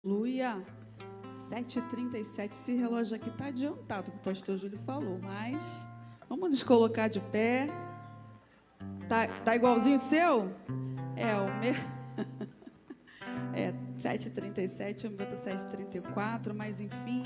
Aleluia. 7h37. Esse relógio aqui está adiantado, que o pastor Júlio falou, mas vamos nos colocar de pé. Tá igualzinho o seu? O meu. 7h37, o meu está 7h34, mas enfim,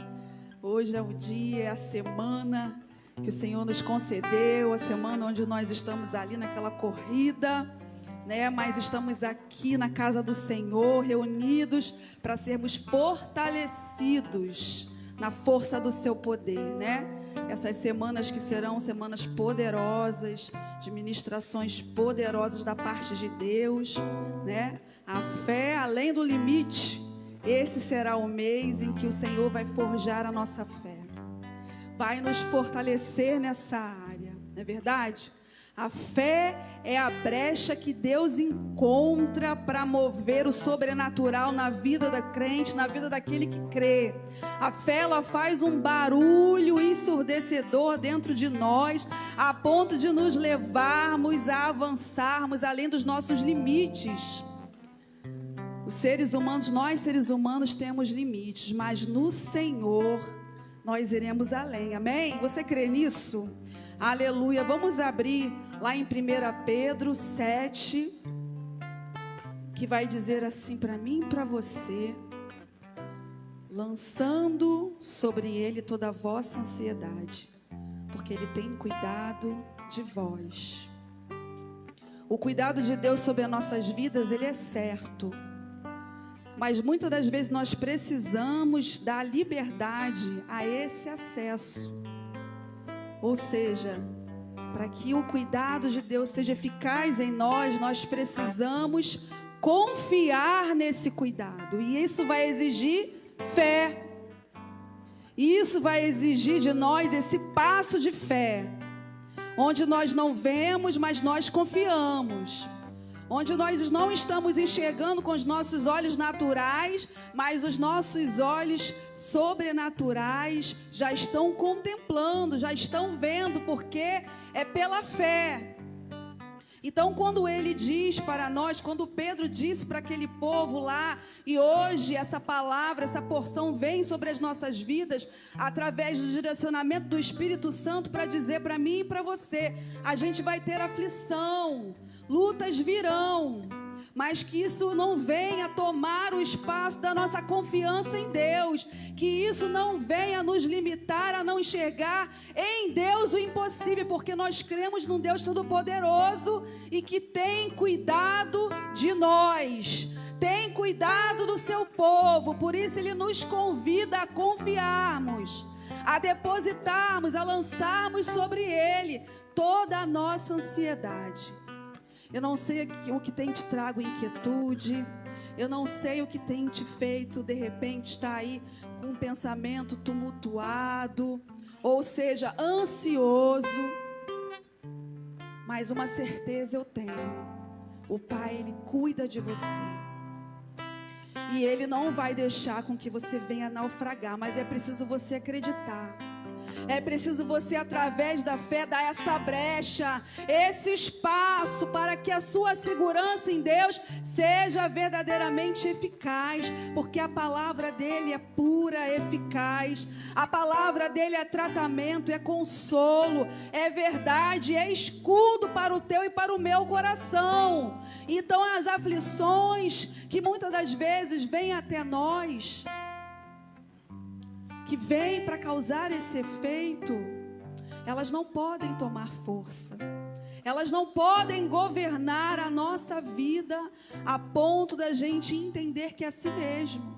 hoje é o dia, é a semana que o Senhor nos concedeu, a semana onde nós estamos ali naquela corrida, né? Mas estamos aqui na casa do Senhor, reunidos para sermos fortalecidos na força do seu poder, né? Essas semanas que serão semanas poderosas, de ministrações poderosas da parte de Deus, né? A fé além do limite. Esse será o mês em que o Senhor vai forjar a nossa fé, vai nos fortalecer nessa área, não é verdade? A fé é a brecha que Deus encontra para mover o sobrenatural na vida da crente, na vida daquele que crê. A fé, ela faz um barulho ensurdecedor dentro de nós, a ponto de nos levarmos a avançarmos além dos nossos limites. Os seres humanos, nós seres humanos temos limites, mas no Senhor nós iremos além, amém? Você crê nisso? Aleluia. Vamos abrir lá em 1 Pedro 7, que vai dizer assim para mim e para você: lançando sobre ele toda a vossa ansiedade, porque ele tem cuidado de vós. O cuidado de Deus sobre as nossas vidas, ele é certo, mas muitas das vezes nós precisamos dar liberdade a esse acesso. Ou seja, para que o cuidado de Deus seja eficaz em nós, nós precisamos confiar nesse cuidado. E isso vai exigir fé. E isso vai exigir de nós esse passo de fé, onde nós não vemos, mas nós confiamos. Onde nós não estamos enxergando com os nossos olhos naturais, mas os nossos olhos sobrenaturais já estão contemplando, já estão vendo, porque é pela fé. Então, quando ele diz para nós, quando Pedro disse para aquele povo lá, e hoje essa palavra, essa porção vem sobre as nossas vidas, através do direcionamento do Espírito Santo, para dizer para mim e para você: a gente vai ter aflição, lutas virão, mas que isso não venha tomar o espaço da nossa confiança em Deus, que isso não venha nos limitar a não enxergar em Deus o impossível, porque nós cremos num Deus todo-poderoso e que tem cuidado de nós, tem cuidado do seu povo. Por isso ele nos convida a confiarmos, a depositarmos, a lançarmos sobre ele toda a nossa ansiedade. Eu não sei o que tem te trago inquietude, eu não sei o que tem te feito, de repente, estar aí com um pensamento tumultuado, ou seja, ansioso. Mas uma certeza eu tenho: o Pai, Ele cuida de você. E Ele não vai deixar com que você venha naufragar, mas é preciso você acreditar. É preciso você, através da fé, dar essa brecha, esse espaço, para que a sua segurança em Deus seja verdadeiramente eficaz, porque a palavra dele é pura, eficaz. A palavra dele é tratamento, é consolo, é verdade, é escudo para o teu e para o meu coração. Então, as aflições que muitas das vezes vêm até nós, que vem para causar esse efeito, elas não podem tomar força, elas não podem governar a nossa vida a ponto da gente entender que é assim mesmo,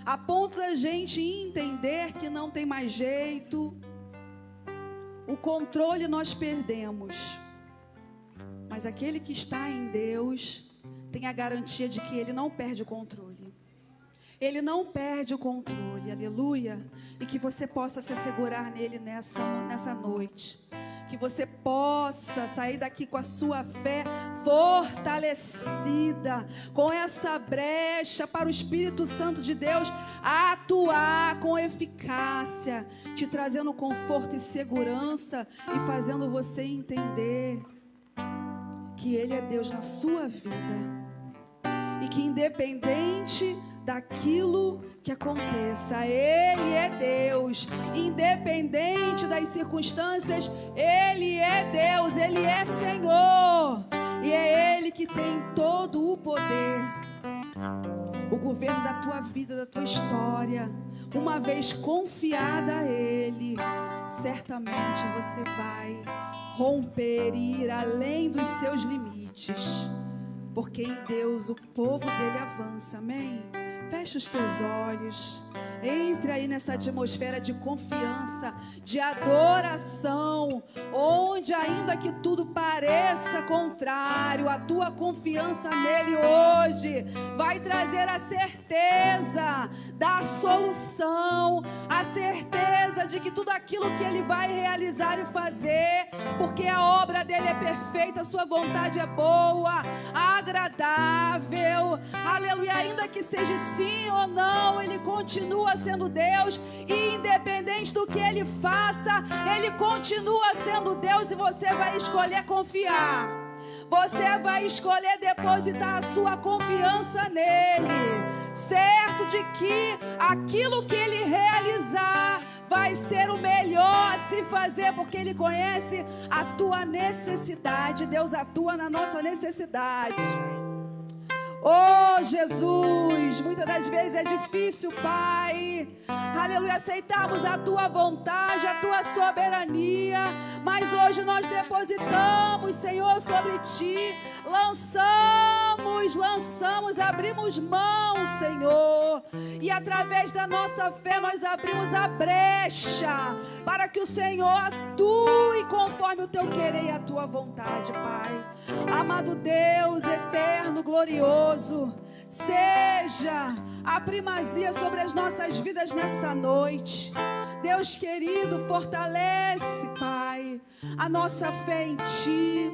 a ponto da gente entender que não tem mais jeito. O controle nós perdemos, mas aquele que está em Deus tem a garantia de que ele não perde o controle. Ele não perde o controle, aleluia. E que você possa se assegurar nele nessa noite. Que você possa sair daqui com a sua fé fortalecida, com essa brecha para o Espírito Santo de Deus atuar com eficácia, te trazendo conforto e segurança e fazendo você entender que Ele é Deus na sua vida. E que independente daquilo que aconteça. Ele é Deus, independente das circunstâncias, Ele é Deus, Ele é Senhor, e é Ele que tem todo o poder. O governo da tua vida, da tua história, uma vez confiada a Ele, certamente você vai romper e ir além dos seus limites, porque em Deus o povo dele avança, amém? Fecha os teus olhos, entre aí nessa atmosfera de confiança, de adoração, onde ainda que tudo pareça contrário, a tua confiança nele hoje vai trazer a certeza da solução, a certeza de que tudo aquilo que ele vai realizar e fazer, porque a obra dele é perfeita, a sua vontade é boa, agradável, aleluia, ainda que seja sim ou não, ele continua sendo Deus, e independente do que ele faça, ele continua sendo Deus, e você vai escolher confiar, você vai escolher depositar a sua confiança nele, certo de que aquilo que ele realizar vai ser o melhor a se fazer, porque ele conhece a tua necessidade. Deus atua na nossa necessidade. Oh, Jesus, muitas das vezes é difícil, Pai, aleluia, aceitarmos a Tua vontade, a Tua soberania, mas hoje nós depositamos, Senhor, sobre Ti, lançamos, abrimos mão, Senhor, e através da nossa fé nós abrimos a brecha, para que o Senhor atue conforme o Teu querer e a Tua vontade, Pai. Amado Deus, eterno, glorioso, seja a primazia sobre as nossas vidas nessa noite. Deus querido, fortalece, Pai, a nossa fé em Ti.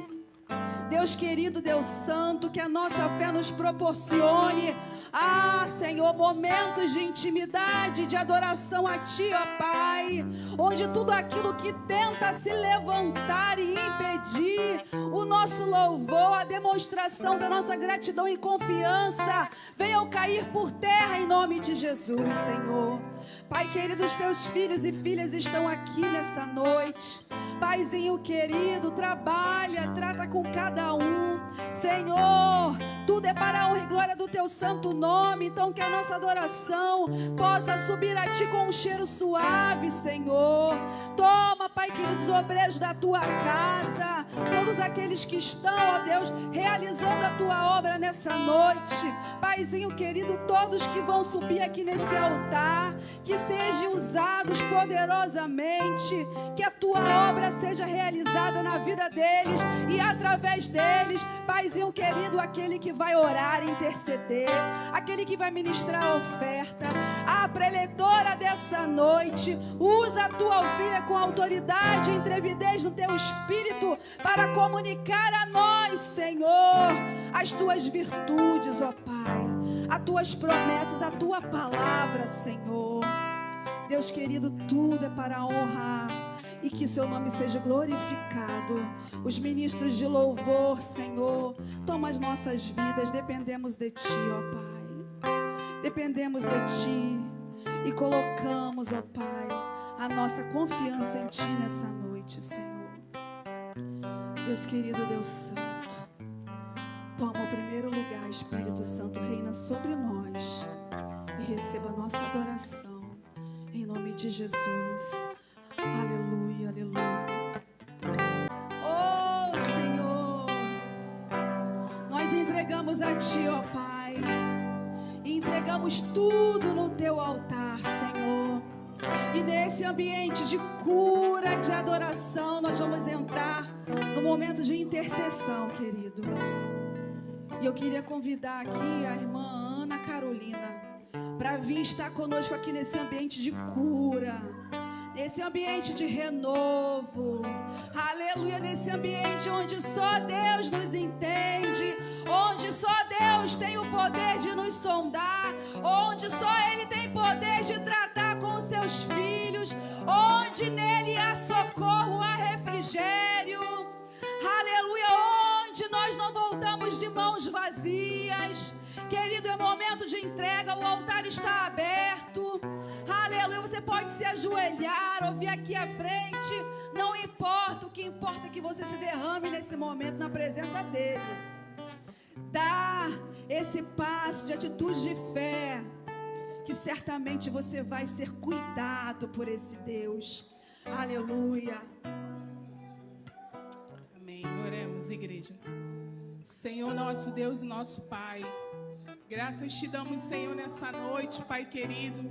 Deus querido, Deus santo, que a nossa fé nos proporcione, Senhor, momentos de intimidade, de adoração a Ti, ó Pai, onde tudo aquilo que tenta se levantar e impedir o nosso louvor, a demonstração da nossa gratidão e confiança, venham cair por terra em nome de Jesus, Senhor. Pai querido, os Teus filhos e filhas estão aqui nessa noite. Paizinho querido, trabalha, trata com cada um. Senhor, tudo é para a honra e glória do Teu santo nome. Então que a nossa adoração possa subir a Ti com um cheiro suave, Senhor. Toma, Pai querido, os obreiros da Tua casa, todos aqueles que estão, ó Deus, realizando a Tua obra nessa noite. Paizinho querido, todos que vão subir aqui nesse altar, que sejam usados poderosamente, que a Tua obra seja realizada na vida deles e através deles. Paizinho querido, aquele que vai orar, interceder, aquele que vai ministrar a oferta, a preletora dessa noite, usa a Tua ovelha com autoridade e intrepidez no Teu Espírito para comunicar a nós, Senhor, as Tuas virtudes, ó Pai, as Tuas promessas, a Tua palavra, Senhor. Deus querido, tudo é para a honra e que Seu nome seja glorificado. Os ministros de louvor, Senhor, toma as nossas vidas, dependemos de Ti, ó Pai. Dependemos de Ti e colocamos, ó Pai, a nossa confiança em Ti nessa noite, Senhor. Deus querido, Deus santo, toma o primeiro lugar, Espírito Santo, reina sobre nós e receba a nossa adoração. Em nome de Jesus. Aleluia, aleluia. Oh, Senhor, nós entregamos a Ti, ó Pai, e entregamos tudo no Teu altar, Senhor. E nesse ambiente de cura, de adoração, nós vamos entrar no momento de intercessão, querido. E eu queria convidar aqui a irmã Ana Carolina para vir estar conosco aqui nesse ambiente de cura, nesse ambiente de renovo, aleluia, nesse ambiente onde só Deus nos entende, onde só Deus tem o poder de nos sondar, onde só Ele tem poder de tratar com os Seus filhos, onde nele há socorro, há refrigério, aleluia, onde nós não voltamos de mãos vazias. Querido, é momento de entrega, o altar está aberto. Aleluia, você pode se ajoelhar ou vir aqui à frente. Não importa, o que importa é que você se derrame nesse momento na presença dele. Dá esse passo de atitude de fé, que certamente você vai ser cuidado por esse Deus. Aleluia. Amém. Oremos, igreja. Senhor, nosso Deus e nosso Pai, graças te damos, Senhor, nessa noite, Pai querido,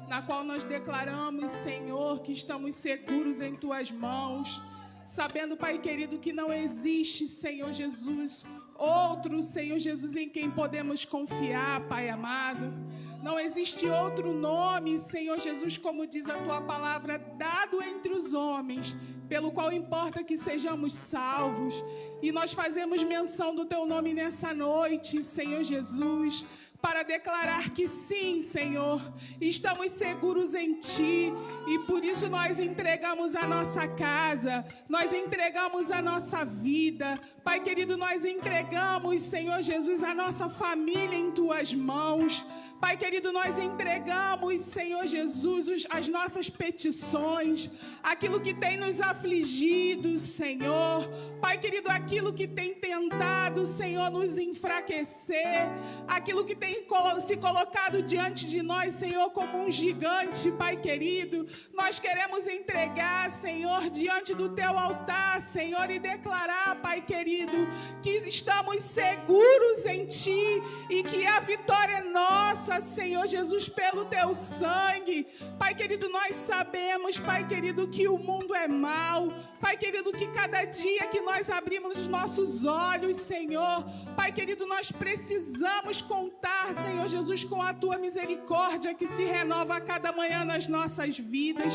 na qual nós declaramos, Senhor, que estamos seguros em Tuas mãos, sabendo, Pai querido, que não existe, Senhor Jesus, outro, Senhor Jesus, em quem podemos confiar, Pai amado. Não existe outro nome, Senhor Jesus, como diz a Tua palavra, dado entre os homens, pelo qual importa que sejamos salvos. E nós fazemos menção do Teu nome nessa noite, Senhor Jesus, para declarar que sim, Senhor, estamos seguros em Ti, e por isso nós entregamos a nossa casa, nós entregamos a nossa vida, Pai querido, nós entregamos, Senhor Jesus, a nossa família em Tuas mãos. Pai querido, nós entregamos, Senhor Jesus, as nossas petições, aquilo que tem nos afligido, Senhor. Pai querido, aquilo que tem tentado, Senhor, nos enfraquecer, aquilo que tem se colocado diante de nós, Senhor, como um gigante, Pai querido, nós queremos entregar, Senhor, diante do Teu altar, Senhor, e declarar, Pai querido, que estamos seguros em Ti e que a vitória é nossa, Senhor Jesus, pelo Teu sangue. Pai querido, nós sabemos, Pai querido, que o mundo é mau. Pai querido, que cada dia que nós abrimos os nossos olhos, Senhor, Pai querido, nós precisamos contar, Senhor Jesus, com a Tua misericórdia que se renova a cada manhã nas nossas vidas.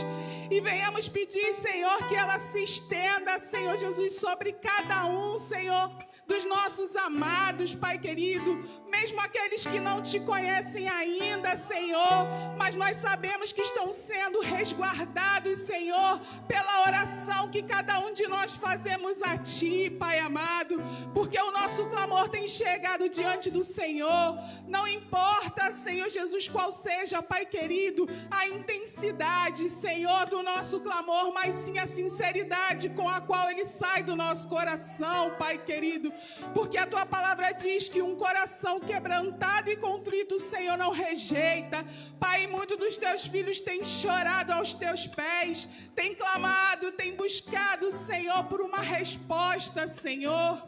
E venhamos pedir, Senhor, que ela se estenda, Senhor Jesus, sobre cada um, Senhor, dos nossos amados, Pai querido, mesmo aqueles que não Te conhecem ainda, Senhor, mas nós sabemos que estão sendo resguardados, Senhor, pela oração que cada um de nós fazemos a Ti, Pai amado, porque o nosso clamor tem chegado diante do Senhor. Não importa, Senhor Jesus, qual seja, Pai querido, a intensidade, Senhor, do nosso clamor, mas sim a sinceridade com a qual ele sai do nosso coração, Pai querido, porque a Tua palavra diz que um coração quebrantado e contrito, Senhor, não rejeita. Pai, muitos dos Teus filhos têm chorado aos Teus pés, têm clamado, têm buscado, Senhor, por uma resposta, Senhor.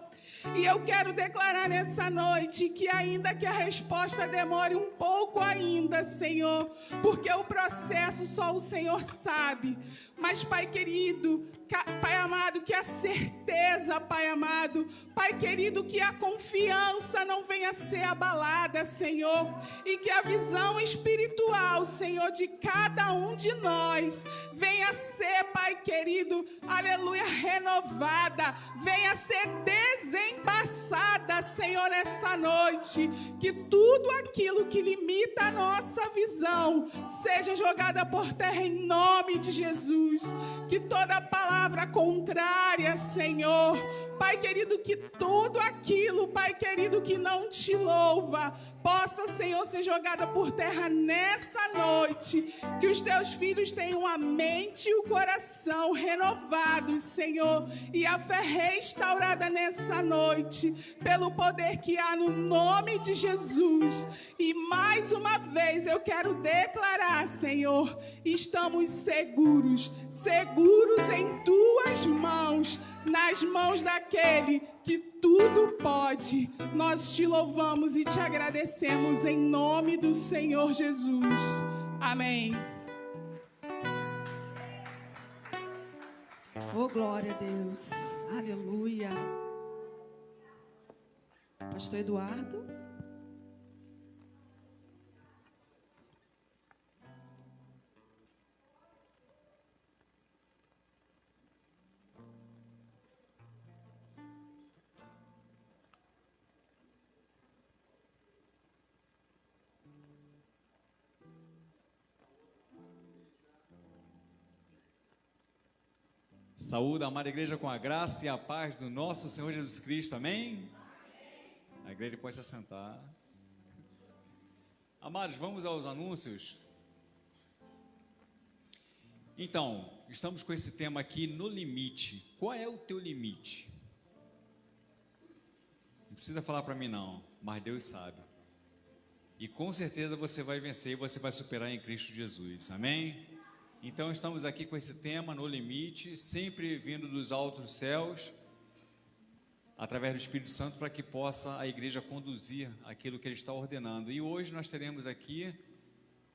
E eu quero declarar nessa noite que ainda que a resposta demore um pouco ainda, Senhor, porque o processo só o Senhor sabe, mas, Pai querido, Pai amado, que a certeza, Pai amado, Pai querido, que a confiança não venha a ser abalada, Senhor, e que a visão espiritual, Senhor, de cada um de nós venha a ser, Pai querido, aleluia, renovada, venha a ser desembaçada, Senhor, essa noite, que tudo aquilo que limita a nossa visão seja jogada por terra em nome de Jesus, que toda palavra contrária, Senhor, Pai querido, que tudo aquilo, Pai querido, que não Te louva, possa, Senhor, ser jogada por terra nessa noite, que os Teus filhos tenham a mente e o coração renovados, Senhor, e a fé restaurada nessa noite, pelo poder que há no nome de Jesus. E mais uma vez eu quero declarar, Senhor, estamos seguros, seguros em Tuas mãos, nas mãos daquele que tudo pode. Nós Te louvamos e Te agradecemos em nome do Senhor Jesus. Amém. Oh, glória a Deus. Aleluia. Pastor Eduardo. Saúde, amada igreja, com a graça e a paz do nosso Senhor Jesus Cristo, amém? A igreja pode se assentar. Amados, vamos aos anúncios. Então, estamos com esse tema aqui, no limite. Qual é o teu limite? Não precisa falar para mim não, mas Deus sabe. E com certeza você vai vencer e você vai superar em Cristo Jesus, amém? Então estamos aqui com esse tema, no limite, sempre vindo dos altos céus, através do Espírito Santo, para que possa a igreja conduzir aquilo que Ele está ordenando. E hoje nós teremos aqui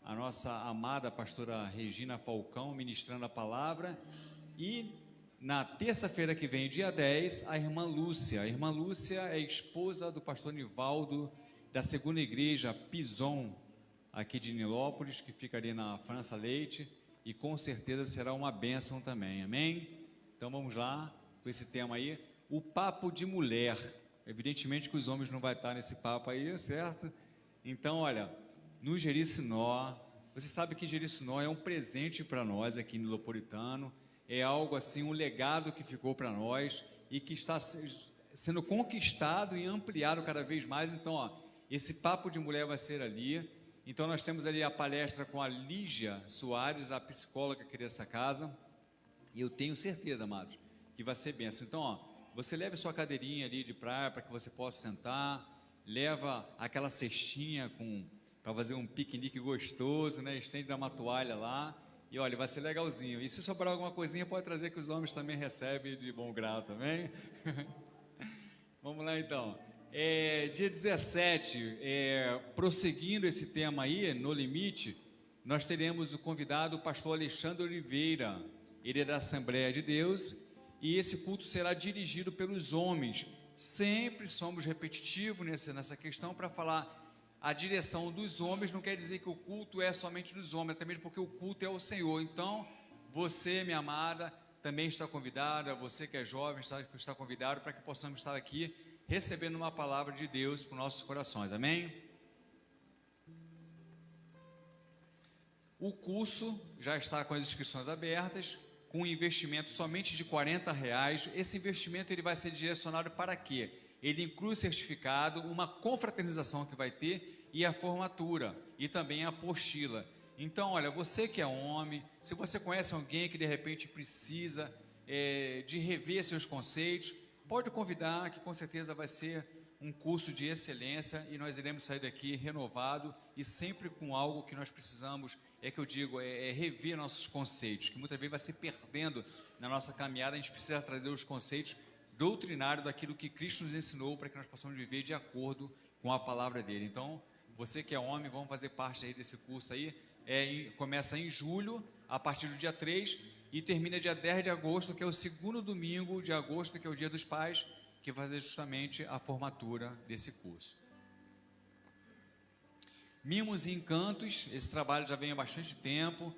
a nossa amada pastora Regina Falcão ministrando a palavra, e na terça-feira que vem, dia 10, a irmã Lúcia. A irmã Lúcia é esposa do pastor Nivaldo, da segunda igreja Pison, aqui de Nilópolis, que fica ali na França Leite, e com certeza será uma bênção também, amém? Então vamos lá, com esse tema aí, o papo de mulher. Evidentemente que os homens não vão estar nesse papo aí, certo? Então, olha, no Jericinó, você sabe que Jericinó é um presente para nós aqui no Nilopolitano, é algo assim, um legado que ficou para nós e que está sendo conquistado e ampliado cada vez mais. Então, ó, esse papo de mulher vai ser ali. Então nós temos ali a palestra com a Lígia Soares, a psicóloga aqui dessa casa, e eu tenho certeza, amados, que vai ser bênção. Então, ó, você leve sua cadeirinha ali de praia para que você possa sentar, leva aquela cestinha para fazer um piquenique gostoso, né? Estende uma toalha lá, e olha, vai ser legalzinho. E se sobrar alguma coisinha, pode trazer, que os homens também recebem de bom grado, também. Vamos lá então. Dia 17, prosseguindo esse tema aí, no limite, nós teremos o convidado, o pastor Alexandre Oliveira. Ele é da Assembleia de Deus, e esse culto será dirigido pelos homens. Sempre somos repetitivos nessa questão para falar a direção dos homens. Não quer dizer que o culto é somente dos homens, até mesmo porque o culto é o Senhor. Então, você, minha amada, também está convidada, você que é jovem está convidado, para que possamos estar aqui recebendo uma palavra de Deus para os nossos corações, amém? O curso já está com as inscrições abertas, com um investimento somente de R$40. Esse investimento ele vai ser direcionado para quê? Ele inclui o certificado, uma confraternização que vai ter, e a formatura, e também a apostila. Então, olha, você que é homem, se você conhece alguém que de repente precisa de rever seus conceitos, pode convidar, que com certeza vai ser um curso de excelência, e nós iremos sair daqui renovado e sempre com algo que nós precisamos, rever nossos conceitos, que muitas vezes vai se perdendo na nossa caminhada. A gente precisa trazer os conceitos doutrinários daquilo que Cristo nos ensinou, para que nós possamos viver de acordo com a palavra dele. Então, você que é homem, vamos fazer parte aí desse curso aí. Começa em julho, a partir do dia 3, e termina dia 10 de agosto, que é o segundo domingo de agosto, que é o Dia dos Pais, que vai fazer justamente a formatura desse curso. Mimos e Encantos, esse trabalho já vem há bastante tempo,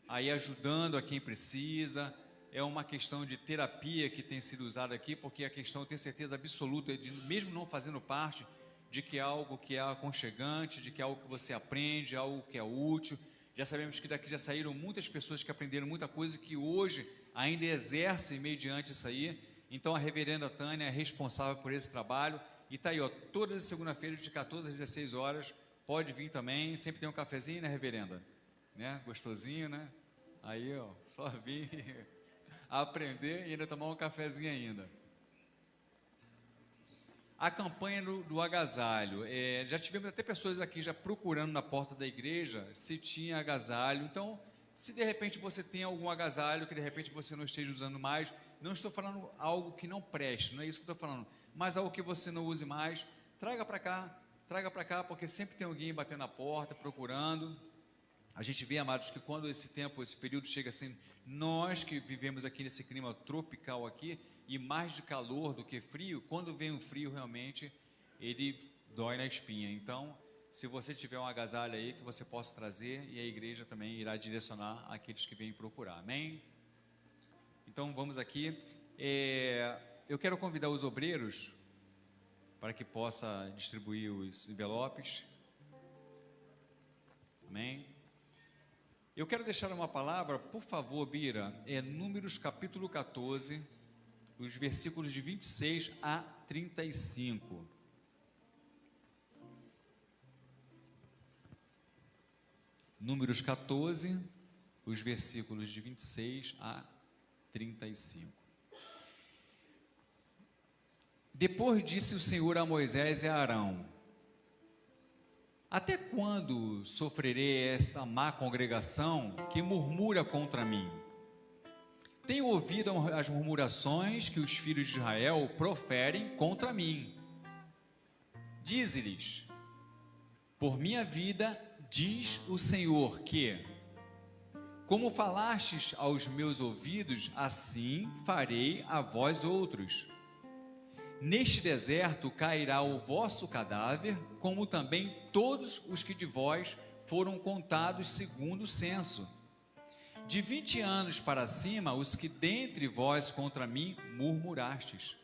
aí ajudando a quem precisa. É uma questão de terapia que tem sido usada aqui, porque a questão, eu tenho certeza absoluta, de mesmo não fazendo parte, de que é algo que é aconchegante, de que é algo que você aprende, algo que é útil. Já sabemos que daqui já saíram muitas pessoas que aprenderam muita coisa, que hoje ainda exercem mediante isso aí. Então a reverenda Tânia é responsável por esse trabalho, e está aí, ó, todas as segunda-feiras de 14 às 16 horas, pode vir também, sempre tem um cafezinho, né, reverenda? Né? Gostosinho, né? Aí, ó, só vir aprender e ainda tomar um cafezinho ainda. A campanha do agasalho, já tivemos até pessoas aqui já procurando na porta da igreja se tinha agasalho. Então, se de repente você tem algum agasalho que de repente você não esteja usando mais, não estou falando algo que não preste, não é isso que eu estou falando, mas algo que você não use mais, traga para cá, porque sempre tem alguém batendo na porta, procurando. A gente vê, amados, que quando esse período chega assim, nós que vivemos aqui nesse clima tropical aqui, e mais de calor do que frio, quando vem o frio realmente, ele dói na espinha. Então, se você tiver um agasalho aí, que você possa trazer, e a igreja também irá direcionar aqueles que vêm procurar, amém? Então, vamos aqui. Eu quero convidar os obreiros para que possa distribuir os envelopes, amém? Eu quero deixar uma palavra, por favor, Bira, Números capítulo 14, os versículos de 26 a 35. Números 14, os versículos de 26 a 35. Depois disse o Senhor a Moisés e a Arão: até quando sofrerei esta má congregação que murmura contra mim? Tenho ouvido as murmurações que os filhos de Israel proferem contra mim. Dize-lhes: por minha vida, diz o Senhor que, como falastes aos meus ouvidos, assim farei a vós outros. Neste deserto cairá o vosso cadáver, como também todos os que de vós foram contados segundo o censo. De 20 anos para cima, os que dentre vós contra mim murmurastes.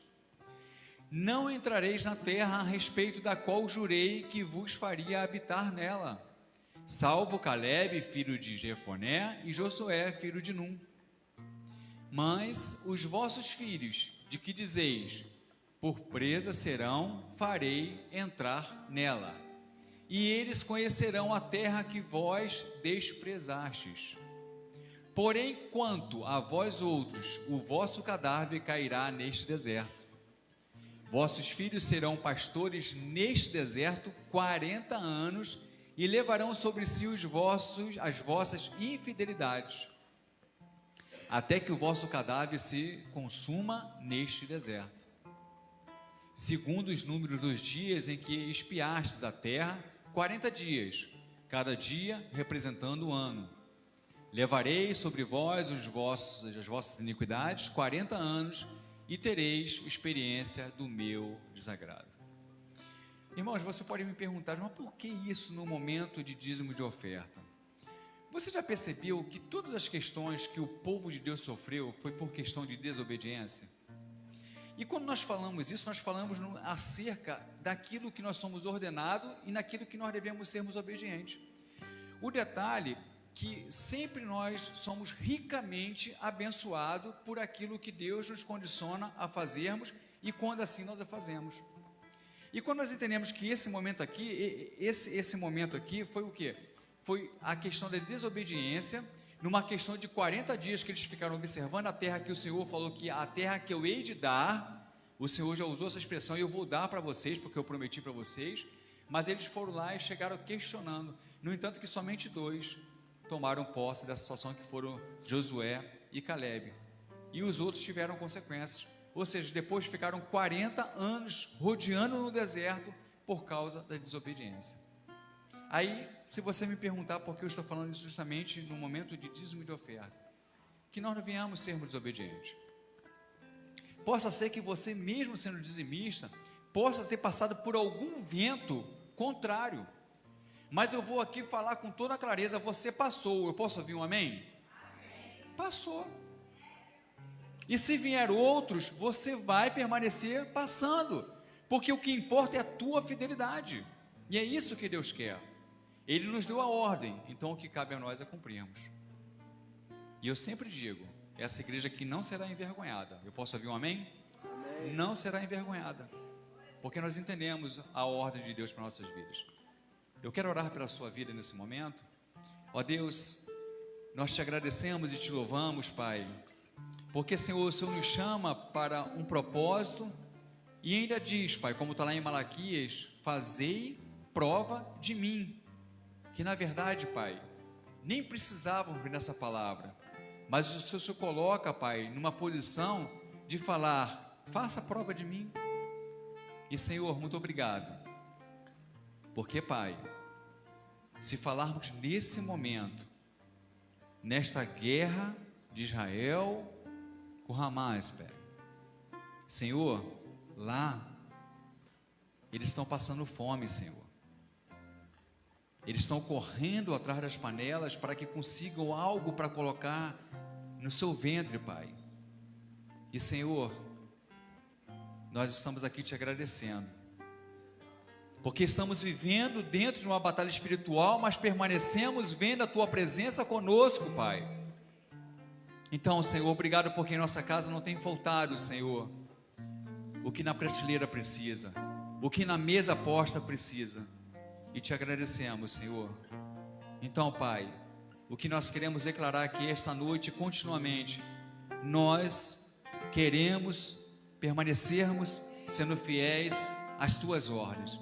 Não entrareis na terra a respeito da qual jurei que vos faria habitar nela, salvo Calebe, filho de Jefoné, e Josué, filho de Num. Mas os vossos filhos, de que dizeis, por presa serão, farei entrar nela, e eles conhecerão a terra que vós desprezastes. Porém, quanto a vós outros, o vosso cadáver cairá neste deserto. Vossos filhos serão pastores neste deserto 40 anos, e levarão sobre si as vossas infidelidades, até que o vosso cadáver se consuma neste deserto. Segundo os números dos dias em que espiastes a terra, 40 dias, cada dia representando o ano. Levarei sobre vós as vossas iniquidades 40 anos, e tereis experiência do meu desagrado. Irmãos, você pode me perguntar, mas por que isso no momento de dízimo de oferta? Você já percebeu que todas as questões que o povo de Deus sofreu foi por questão de desobediência? E quando nós falamos isso, nós falamos acerca daquilo que nós somos ordenados e naquilo que nós devemos sermos obedientes. O detalhe que sempre nós somos ricamente abençoados por aquilo que Deus nos condiciona a fazermos, e quando assim nós a fazemos. E quando nós entendemos que esse momento aqui, esse momento aqui foi o quê? Foi a questão da desobediência, numa questão de 40 dias que eles ficaram observando a terra que o Senhor falou que a terra que eu hei de dar, o Senhor já usou essa expressão, e eu vou dar para vocês, porque eu prometi para vocês, mas eles foram lá e chegaram questionando. No entanto, que somente 2 tomaram posse dessa situação, que foram Josué e Calebe, e os outros tiveram consequências, ou seja, depois ficaram 40 anos rodeando no deserto por causa da desobediência. Aí, se você me perguntar por que eu estou falando isso justamente no momento de dízimo de oferta, que nós não venhamos sermos desobedientes. Possa ser que você, mesmo sendo dizimista, possa ter passado por algum vento contrário, mas eu vou aqui falar com toda a clareza, você passou. Eu posso ouvir um amém? Amém. Passou. E se vier outros, você vai permanecer passando, porque o que importa é a tua fidelidade, e é isso que Deus quer. Ele nos deu a ordem, então o que cabe a nós é cumprirmos. E eu sempre digo, essa igreja aqui não será envergonhada. Eu posso ouvir um amém? Amém. Não será envergonhada, porque nós entendemos a ordem de Deus para nossas vidas. Eu quero orar pela sua vida nesse momento. Ó Deus, nós te agradecemos e te louvamos, Pai, porque, Senhor, o Senhor nos chama para um propósito, e ainda diz, Pai, como está lá em Malaquias, fazei prova de mim, que na verdade, Pai, nem precisávamos nessa palavra, mas o Senhor se coloca, Pai, numa posição de falar, faça prova de mim. E, Senhor, muito obrigado, porque, Pai, se falarmos nesse momento, nesta guerra de Israel com Hamas, Pai, Senhor, lá, eles estão passando fome, Senhor. Eles estão correndo atrás das panelas para que consigam algo para colocar no seu ventre, Pai. E, Senhor, nós estamos aqui te agradecendo, porque estamos vivendo dentro de uma batalha espiritual, mas permanecemos vendo a Tua presença conosco, Pai. Então, Senhor, obrigado, porque em nossa casa não tem faltado, Senhor, o que na prateleira precisa, o que na mesa posta precisa. E te agradecemos, Senhor, Então, Pai, o que nós queremos declarar aqui esta noite, continuamente, nós queremos permanecermos sendo fiéis às Tuas ordens.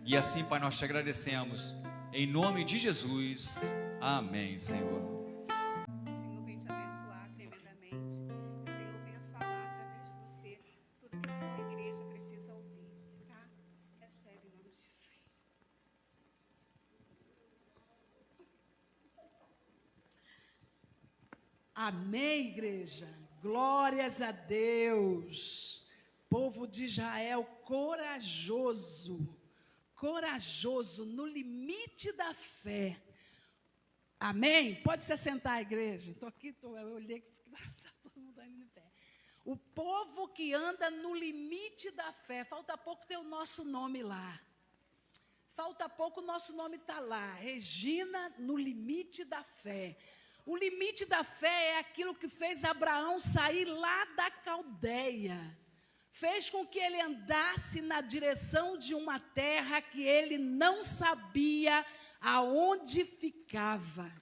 E assim, Pai, nós te agradecemos. Em nome de Jesus. Amém, Senhor. O Senhor vem te abençoar tremendamente. O Senhor venha falar através de você tudo que a sua igreja precisa ouvir, tá? Recebe em nome de Jesus. Amém, igreja. Glórias a Deus. Povo de Israel corajoso. Corajoso no limite da fé. Amém? Pode se sentar, igreja. Estou aqui, eu olhei que está todo mundo ainda em pé. O povo que anda no limite da fé. Falta pouco ter o nosso nome lá. Falta pouco o nosso nome está lá. Regina no limite da fé. O limite da fé é aquilo que fez Abraão sair lá da Caldeia. Fez com que ele andasse na direção de uma terra que ele não sabia aonde ficava.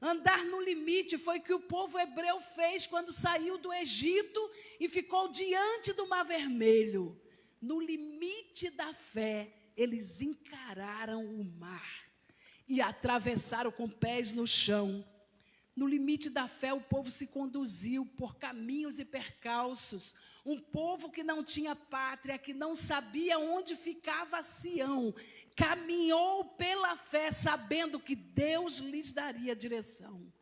Andar no limite foi o que o povo hebreu fez quando saiu do Egito e ficou diante do Mar Vermelho. No limite da fé, eles encararam o mar e atravessaram com pés no chão. No limite da fé, o povo se conduziu por caminhos e percalços. Um povo que não tinha pátria, que não sabia onde ficava Sião, caminhou pela fé, sabendo que Deus lhes daria direção.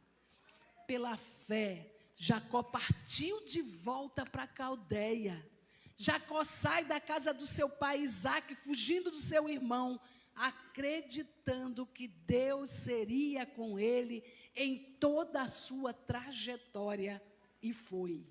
Pela fé, Jacó partiu de volta para a Caldeia. Jacó sai da casa do seu pai Isaque, fugindo do seu irmão, acreditando que Deus seria com ele em toda a sua trajetória, e foi.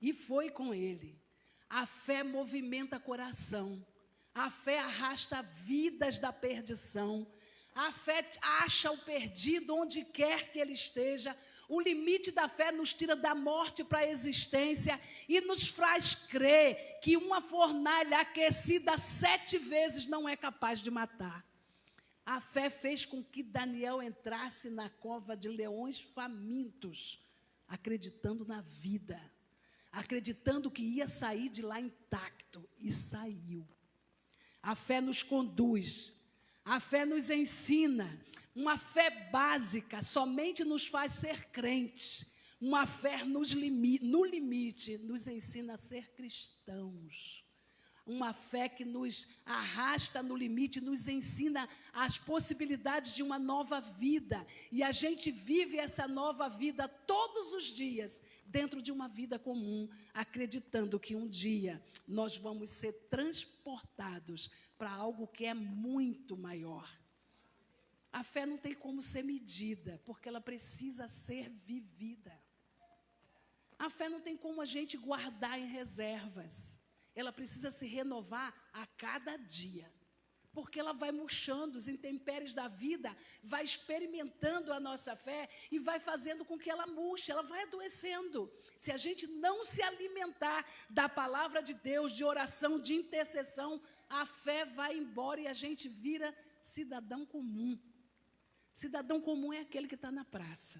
E foi com ele. A fé movimenta coração. A fé arrasta vidas da perdição. A fé acha o perdido onde quer que ele esteja. O limite da fé nos tira da morte para a existência e nos faz crer que uma fornalha aquecida 7 vezes não é capaz de matar. A fé fez com que Daniel entrasse na cova de leões famintos, acreditando na vida, acreditando que ia sair de lá intacto, e saiu. A fé nos conduz, a fé nos ensina. Uma fé básica somente nos faz ser crentes. Uma fé no limite nos ensina a ser cristãos. Uma fé que nos arrasta no limite, nos ensina as possibilidades de uma nova vida. E a gente vive essa nova vida todos os dias, dentro de uma vida comum, acreditando que um dia nós vamos ser transportados para algo que é muito maior. A fé não tem como ser medida, porque ela precisa ser vivida. A fé não tem como a gente guardar em reservas. Ela precisa se renovar a cada dia, porque ela vai murchando, os intempéries da vida, vai experimentando a nossa fé e vai fazendo com que ela murche, ela vai adoecendo. Se a gente não se alimentar da palavra de Deus, de oração, de intercessão, a fé vai embora e a gente vira cidadão comum. Cidadão comum é aquele que está na praça.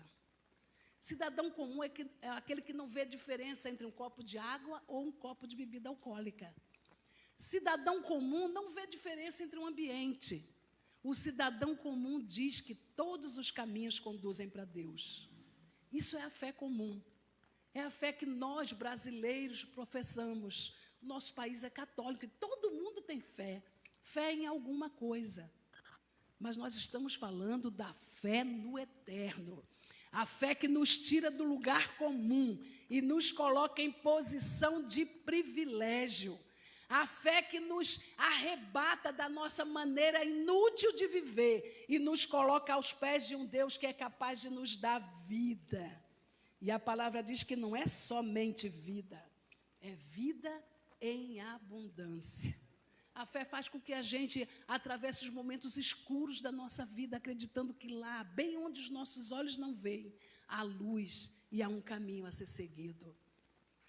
Cidadão comum é aquele que não vê diferença entre um copo de água ou um copo de bebida alcoólica. Cidadão comum não vê diferença entre um ambiente. O cidadão comum diz que todos os caminhos conduzem para Deus. Isso é a fé comum. É a fé que nós, brasileiros, professamos. O nosso país é católico e todo mundo tem fé. Fé em alguma coisa. Mas nós estamos falando da fé no eterno. A fé que nos tira do lugar comum e nos coloca em posição de privilégio. A fé que nos arrebata da nossa maneira inútil de viver e nos coloca aos pés de um Deus que é capaz de nos dar vida. E a palavra diz que não é somente vida, é vida em abundância. A fé faz com que a gente atravesse os momentos escuros da nossa vida, acreditando que lá, bem onde os nossos olhos não veem, há luz e há um caminho a ser seguido.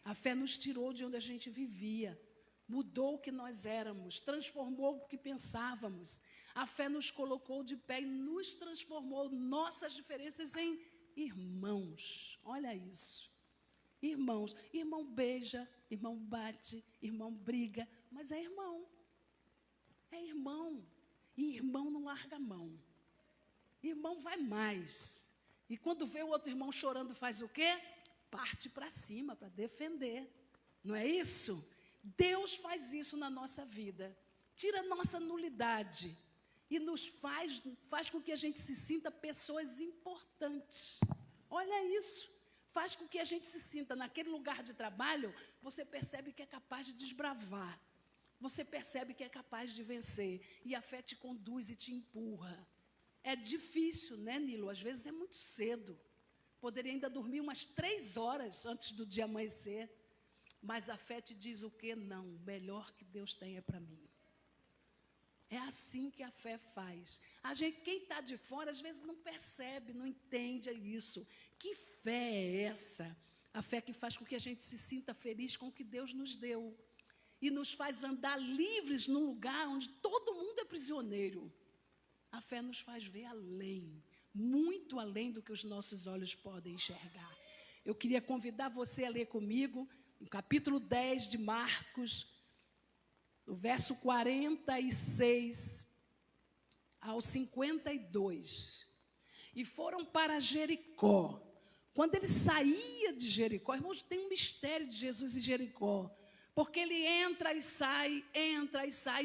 A fé nos tirou de onde a gente vivia, mudou o que nós éramos, transformou o que pensávamos. A fé nos colocou de pé e nos transformou nossas diferenças em irmãos. Olha isso. Irmãos. Irmão beija, irmão bate, irmão briga, mas é irmão. É irmão. E irmão não larga a mão. Irmão vai mais. E quando vê o outro irmão chorando, faz o quê? Parte para cima, para defender. Não é isso? Deus faz isso na nossa vida. Tira a nossa nulidade e nos faz com que a gente se sinta pessoas importantes. Olha isso. Faz com que a gente se sinta naquele lugar de trabalho, você percebe que é capaz de desbravar. Você percebe que é capaz de vencer. E a fé te conduz e te empurra. É difícil, né, Nilo? Às vezes é muito cedo. Poderia ainda dormir umas 3 horas antes do dia amanhecer. Mas a fé te diz o quê? Não, o melhor que Deus tem é para mim. É assim que a fé faz. Quem está de fora, às vezes não percebe, não entende isso. Que fé é essa? A fé que faz com que a gente se sinta feliz com o que Deus nos deu. E nos faz andar livres num lugar onde todo mundo é prisioneiro. A fé nos faz ver além, muito além do que os nossos olhos podem enxergar. Eu queria convidar você a ler comigo, no capítulo 10 de Marcos, do verso 46 ao 52. E foram para Jericó. Quando ele saía de Jericó, irmãos, tem um mistério de Jesus em Jericó. Porque ele entra e sai,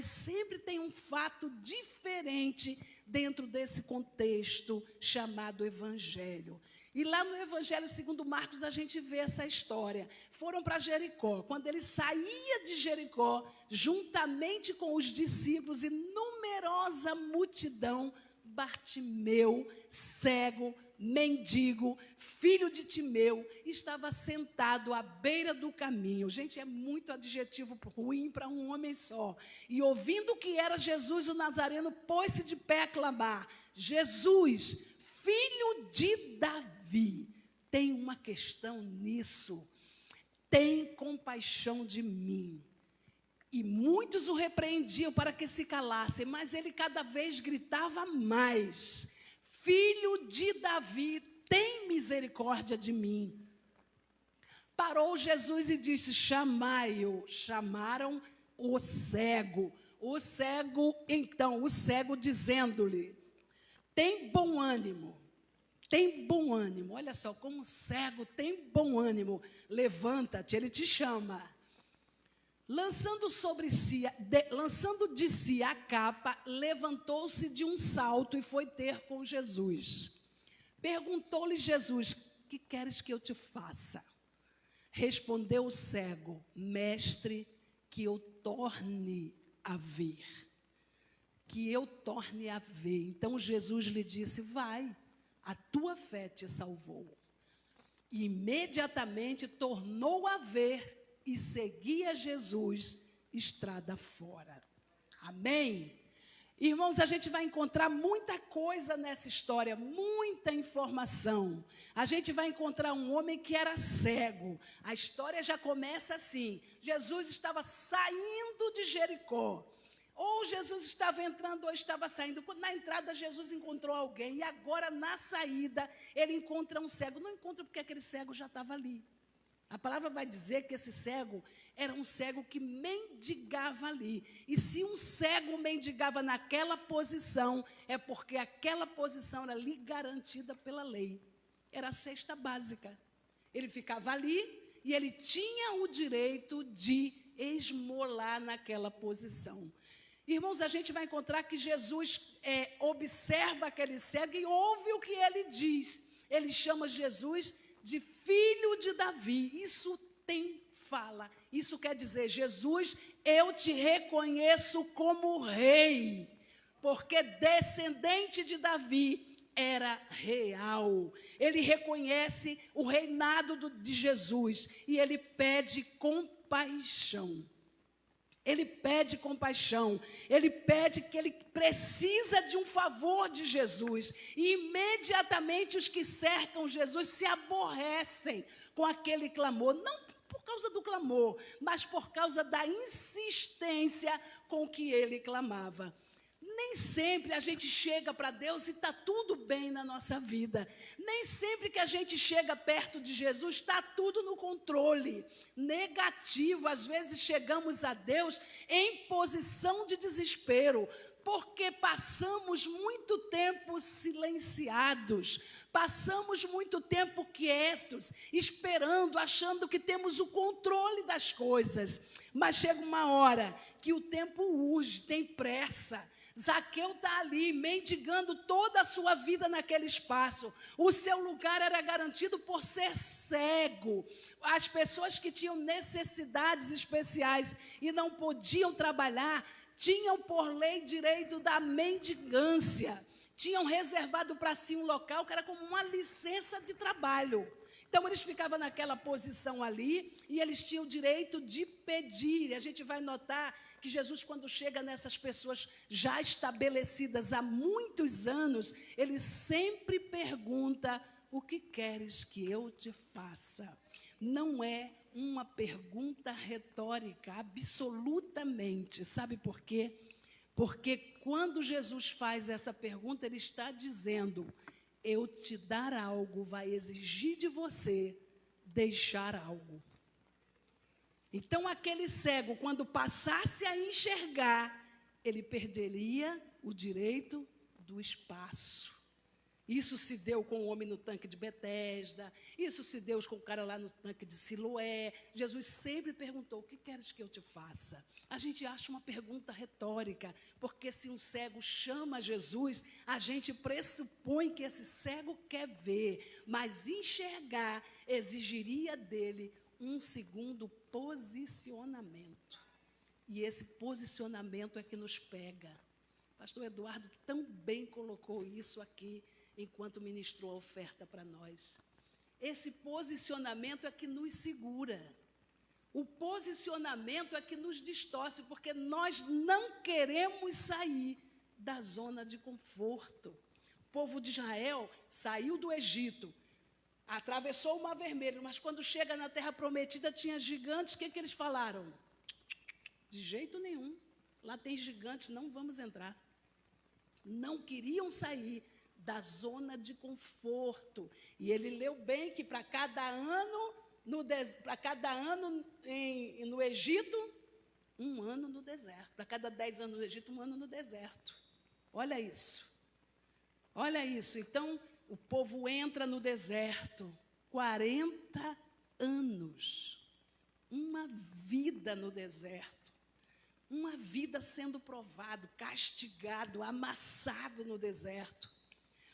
sempre tem um fato diferente dentro desse contexto chamado Evangelho. E lá no Evangelho segundo Marcos a gente vê essa história. Foram para Jericó. Quando ele saía de Jericó, juntamente com os discípulos e numerosa multidão, Bartimeu, cego, mendigo, filho de Timeu, estava sentado à beira do caminho. Gente, é muito adjetivo ruim para um homem só. E ouvindo que era Jesus o Nazareno, pôs-se de pé a clamar: Jesus, filho de Davi. Tem uma questão nisso. Tem compaixão de mim. E muitos o repreendiam para que se calasse, mas ele cada vez gritava mais: Filho de Davi, tem misericórdia de mim. Parou Jesus e disse: chamai-o. Chamaram o cego. O cego dizendo-lhe: tem bom ânimo. Tem bom ânimo. Olha só, como o cego tem bom ânimo. Levanta-te, ele te chama. Lançando de si a capa, levantou-se de um salto e foi ter com Jesus. Perguntou-lhe Jesus: que queres que eu te faça? Respondeu o cego: mestre, que eu torne a ver. Que eu torne a ver. Então Jesus lhe disse: vai, a tua fé te salvou. E imediatamente tornou a ver e seguia Jesus estrada fora. Amém? Irmãos, a gente vai encontrar muita coisa nessa história, muita informação. A gente vai encontrar um homem que era cego. A história já começa assim: Jesus estava saindo de Jericó. Ou Jesus estava entrando ou estava saindo. Na entrada, Jesus encontrou alguém. E agora, na saída, ele encontra um cego. Não encontra porque aquele cego já estava ali. A palavra vai dizer que esse cego era um cego que mendigava ali. E se um cego mendigava naquela posição, é porque aquela posição era ali garantida pela lei. Era a cesta básica. Ele ficava ali e ele tinha o direito de esmolar naquela posição. Irmãos, a gente vai encontrar que Jesus observa aquele cego e ouve o que ele diz. Ele chama Jesus de filho de Davi. Isso tem fala. Isso quer dizer: Jesus, eu te reconheço como rei, porque descendente de Davi era real. Ele reconhece o reinado de Jesus e ele pede compaixão. Ele pede compaixão, ele pede que ele precisa de um favor de Jesus. E imediatamente os que cercam Jesus se aborrecem com aquele clamor. Não por causa do clamor, mas por causa da insistência com que ele clamava. Nem sempre a gente chega para Deus e está tudo bem na nossa vida. Nem sempre que a gente chega perto de Jesus está tudo no controle. Negativo. Às vezes chegamos a Deus em posição de desespero, porque passamos muito tempo silenciados, passamos muito tempo quietos, esperando, achando que temos o controle das coisas. Mas chega uma hora que o tempo urge, tem pressa. Zaqueu está ali, mendigando toda a sua vida naquele espaço. O seu lugar era garantido por ser cego. As pessoas que tinham necessidades especiais e não podiam trabalhar, tinham por lei direito da mendigância. Tinham reservado para si um local que era como uma licença de trabalho. Então, eles ficavam naquela posição ali e eles tinham o direito de pedir. E a gente vai notar que Jesus, quando chega nessas pessoas já estabelecidas há muitos anos, ele sempre pergunta: o que queres que eu te faça? Não é uma pergunta retórica, absolutamente. Sabe por quê? Porque quando Jesus faz essa pergunta, ele está dizendo: eu te dar algo vai exigir de você deixar algo. Então, aquele cego, quando passasse a enxergar, ele perderia o direito do espaço. Isso se deu com o homem no tanque de Betesda, isso se deu com o cara lá no tanque de Siloé. Jesus sempre perguntou: o que queres que eu te faça? A gente acha uma pergunta retórica, porque se um cego chama Jesus, a gente pressupõe que esse cego quer ver, mas enxergar exigiria dele um segundo posicionamento. E esse posicionamento é que nos pega. Pastor Eduardo tão bem colocou isso aqui, enquanto ministrou a oferta para nós. Esse posicionamento é que nos segura. O posicionamento é que nos distorce, porque nós não queremos sair da zona de conforto. O povo de Israel saiu do Egito, atravessou o Mar Vermelho, mas quando chega na Terra Prometida tinha gigantes. O que eles falaram? De jeito nenhum, lá tem gigantes, não vamos entrar. Não queriam sair da zona de conforto. E ele leu bem que para cada ano no Egito, um ano no deserto. Para cada 10 anos no Egito, um ano no deserto. Olha isso. Olha isso. Então, o povo entra no deserto. 40 anos. Uma vida no deserto. Uma vida sendo provado, castigado, amassado no deserto.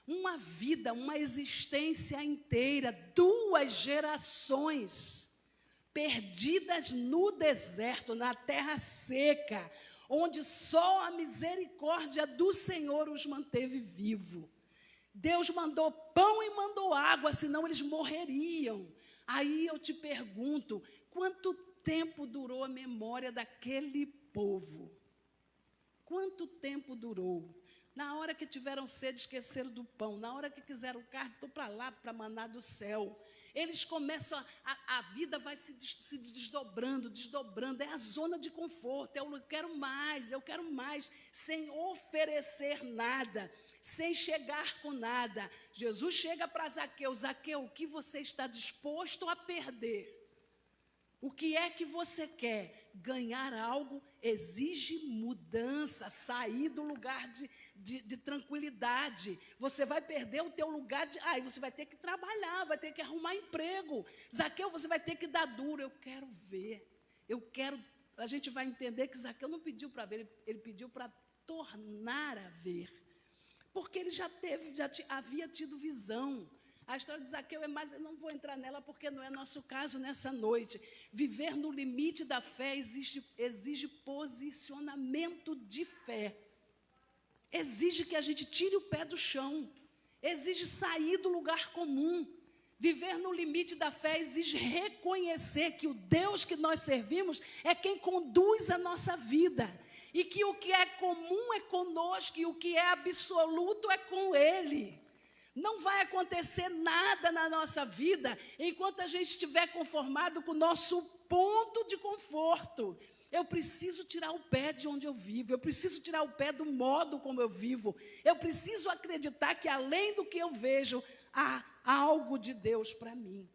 Uma vida, uma existência inteira, 2 gerações perdidas no deserto, na terra seca, onde só a misericórdia do Senhor os manteve vivos. Deus mandou pão e mandou água, senão eles morreriam. Aí eu te pergunto, quanto tempo durou a memória daquele povo? Quanto tempo durou? Na hora que tiveram sede, esqueceram do pão. Na hora que quiseram carne, estou para lá, para maná do céu. Eles começam, a vida vai se desdobrando. É a zona de conforto. Eu quero mais, sem oferecer nada, sem chegar com nada. Jesus chega para Zaqueu: Zaqueu, o que você está disposto a perder? O que é que você quer? Ganhar algo exige mudança, sair do lugar de tranquilidade. Você vai perder o teu lugar aí você vai ter que trabalhar, vai ter que arrumar emprego. Zaqueu, você vai ter que dar duro. Eu quero ver. A gente vai entender que Zaqueu não pediu para ver, ele pediu para tornar a ver. Porque ele já havia tido visão. A história de Zaqueu eu não vou entrar nela porque não é nosso caso nessa noite. Viver no limite da fé exige posicionamento de fé. Exige que a gente tire o pé do chão. Exige sair do lugar comum. Viver no limite da fé exige reconhecer que o Deus que nós servimos é quem conduz a nossa vida. E que o que é comum é conosco e o que é absoluto é com Ele. Não vai acontecer nada na nossa vida enquanto a gente estiver conformado com o nosso ponto de conforto. Eu preciso tirar o pé de onde eu vivo, eu preciso tirar o pé do modo como eu vivo, eu preciso acreditar que além do que eu vejo, há algo de Deus para mim.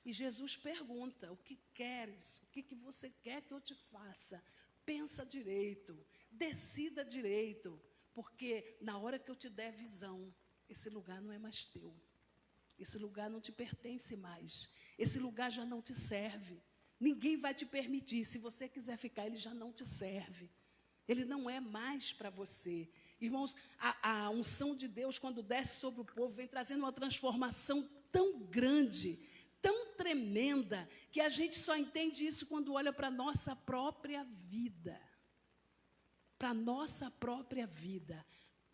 E Jesus pergunta: o que queres? O que você quer que eu te faça? Pensa direito, decida direito, porque na hora que eu te der visão, esse lugar não é mais teu, esse lugar não te pertence mais, esse lugar já não te serve. Ninguém vai te permitir. Se você quiser ficar, ele já não te serve. Ele não é mais para você. Irmãos, a unção de Deus, quando desce sobre o povo, vem trazendo uma transformação tão grande, tão tremenda, que a gente só entende isso quando olha para a nossa própria vida. Para a nossa própria vida.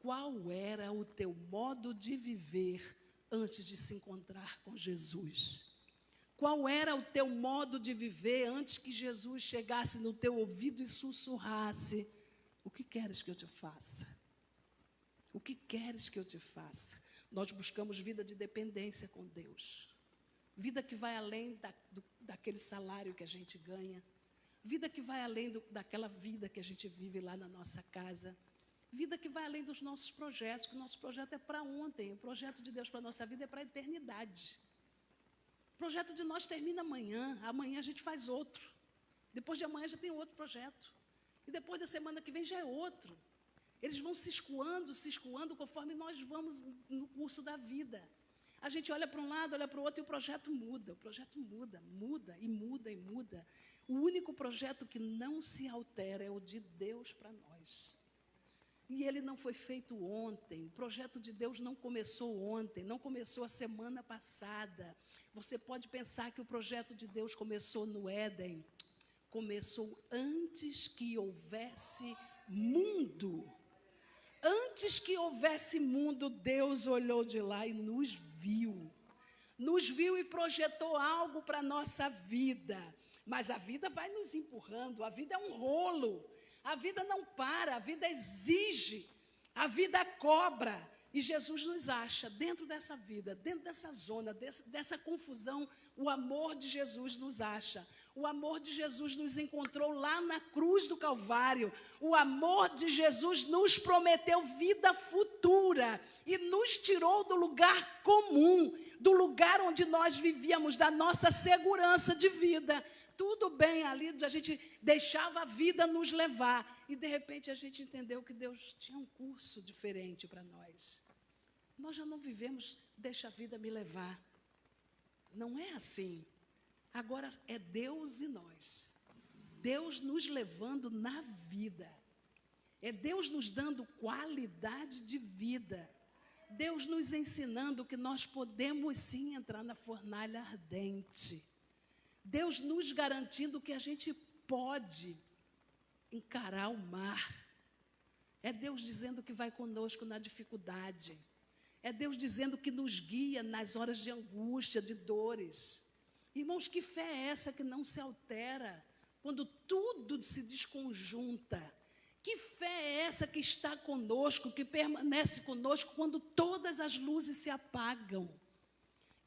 Qual era o teu modo de viver antes de se encontrar com Jesus? Qual era o teu modo de viver antes que Jesus chegasse no teu ouvido e sussurrasse: o que queres que eu te faça? O que queres que eu te faça? Nós buscamos vida de dependência com Deus. Vida que vai além daquele salário que a gente ganha. Vida que vai além daquela vida que a gente vive lá na nossa casa. Vida que vai além dos nossos projetos, que o nosso projeto é para ontem. O projeto de Deus para a nossa vida é para a eternidade. O projeto de nós termina amanhã a gente faz outro. Depois de amanhã já tem outro projeto. E depois da semana que vem já é outro. Eles vão se escoando conforme nós vamos no curso da vida. A gente olha para um lado, olha para o outro e o projeto muda. O projeto muda e muda e muda. O único projeto que não se altera é o de Deus para nós. E ele não foi feito ontem, o projeto de Deus não começou ontem, não começou a semana passada. Você pode pensar que o projeto de Deus começou no Éden, começou antes que houvesse mundo. Antes que houvesse mundo, Deus olhou de lá e nos viu. Nos viu e projetou algo para a nossa vida. Mas a vida vai nos empurrando, a vida é um rolo. A vida não para, a vida exige, a vida cobra. E Jesus nos acha dentro dessa vida, dentro dessa zona, dessa confusão. O amor de Jesus nos acha. O amor de Jesus nos encontrou lá na cruz do Calvário. O amor de Jesus nos prometeu vida futura e nos tirou do lugar comum, do lugar onde nós vivíamos, da nossa segurança de vida. Tudo bem ali, a gente deixava a vida nos levar. E, de repente, a gente entendeu que Deus tinha um curso diferente para nós. Nós já não vivemos, deixa a vida me levar. Não é assim. Agora é Deus e nós. Deus nos levando na vida. É Deus nos dando qualidade de vida. Deus nos ensinando que nós podemos sim entrar na fornalha ardente. Deus nos garantindo que a gente pode encarar o mar. É Deus dizendo que vai conosco na dificuldade. É Deus dizendo que nos guia nas horas de angústia, de dores. Irmãos, que fé é essa que não se altera quando tudo se desconjunta? Que fé é essa que está conosco, que permanece conosco quando todas as luzes se apagam?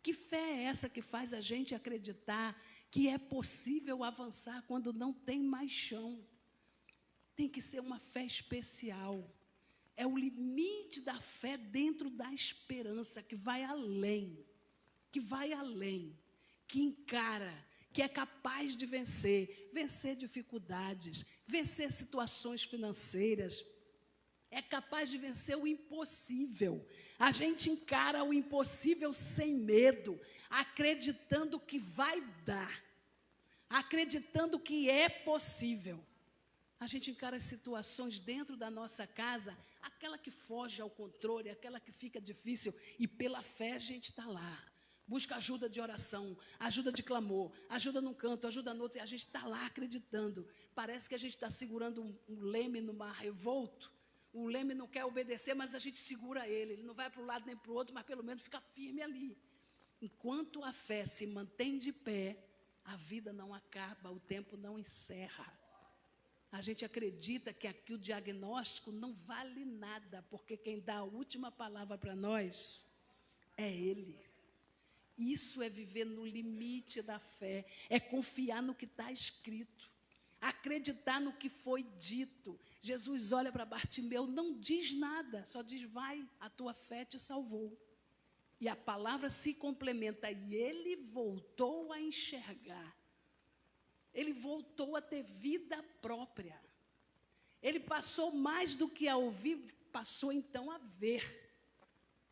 Que fé é essa que faz a gente acreditar que é possível avançar quando não tem mais chão? Tem que ser uma fé especial. É o limite da fé dentro da esperança, que vai além, que encara, que é capaz de vencer dificuldades, vencer situações financeiras, é capaz de vencer o impossível. A gente encara o impossível sem medo, acreditando que vai dar, acreditando que é possível. A gente encara as situações dentro da nossa casa, aquela que foge ao controle, aquela que fica difícil, e pela fé a gente está lá. Busca ajuda de oração, ajuda de clamor, ajuda num canto, ajuda no outro, e a gente está lá acreditando. Parece que a gente está segurando um leme no mar revolto. O leme não quer obedecer, mas a gente segura ele. Ele não vai para um lado nem para o outro, mas pelo menos fica firme ali. Enquanto a fé se mantém de pé, a vida não acaba, o tempo não encerra. A gente acredita que aqui o diagnóstico não vale nada, porque quem dá a última palavra para nós é Ele. Isso é viver no limite da fé, é confiar no que está escrito. acreditar no que foi dito. Jesus olha para Bartimeu, não diz nada, só diz: vai, a tua fé te salvou. E a palavra se complementa, e ele voltou a enxergar. Ele voltou a ter vida própria. Ele passou mais do que a ouvir, passou então a ver.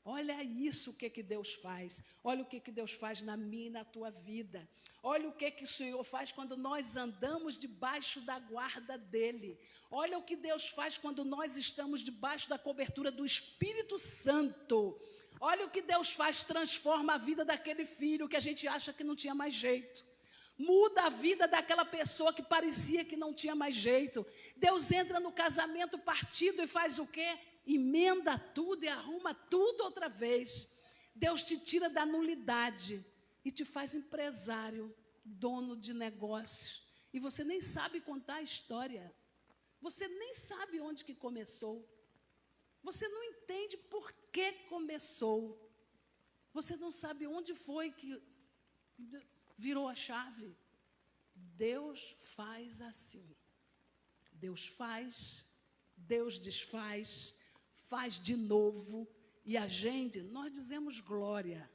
Olha isso, o que Deus faz. Olha o que Deus faz na minha e na tua vida. Olha o que o Senhor faz quando nós andamos debaixo da guarda dEle. Olha o que Deus faz quando nós estamos debaixo da cobertura do Espírito Santo. Olha o que Deus faz, transforma a vida daquele filho que a gente acha que não tinha mais jeito. Muda a vida daquela pessoa que parecia que não tinha mais jeito. Deus entra no casamento partido e faz o quê? Emenda tudo e arruma tudo outra vez. Deus te tira da nulidade e te faz empresário, dono de negócio. E você nem sabe contar a história. Você nem sabe onde que começou. Você não entende por que começou. Você não sabe onde foi que virou a chave. Deus faz assim. Deus faz, Deus desfaz, faz de novo. E a gente, nós dizemos glória.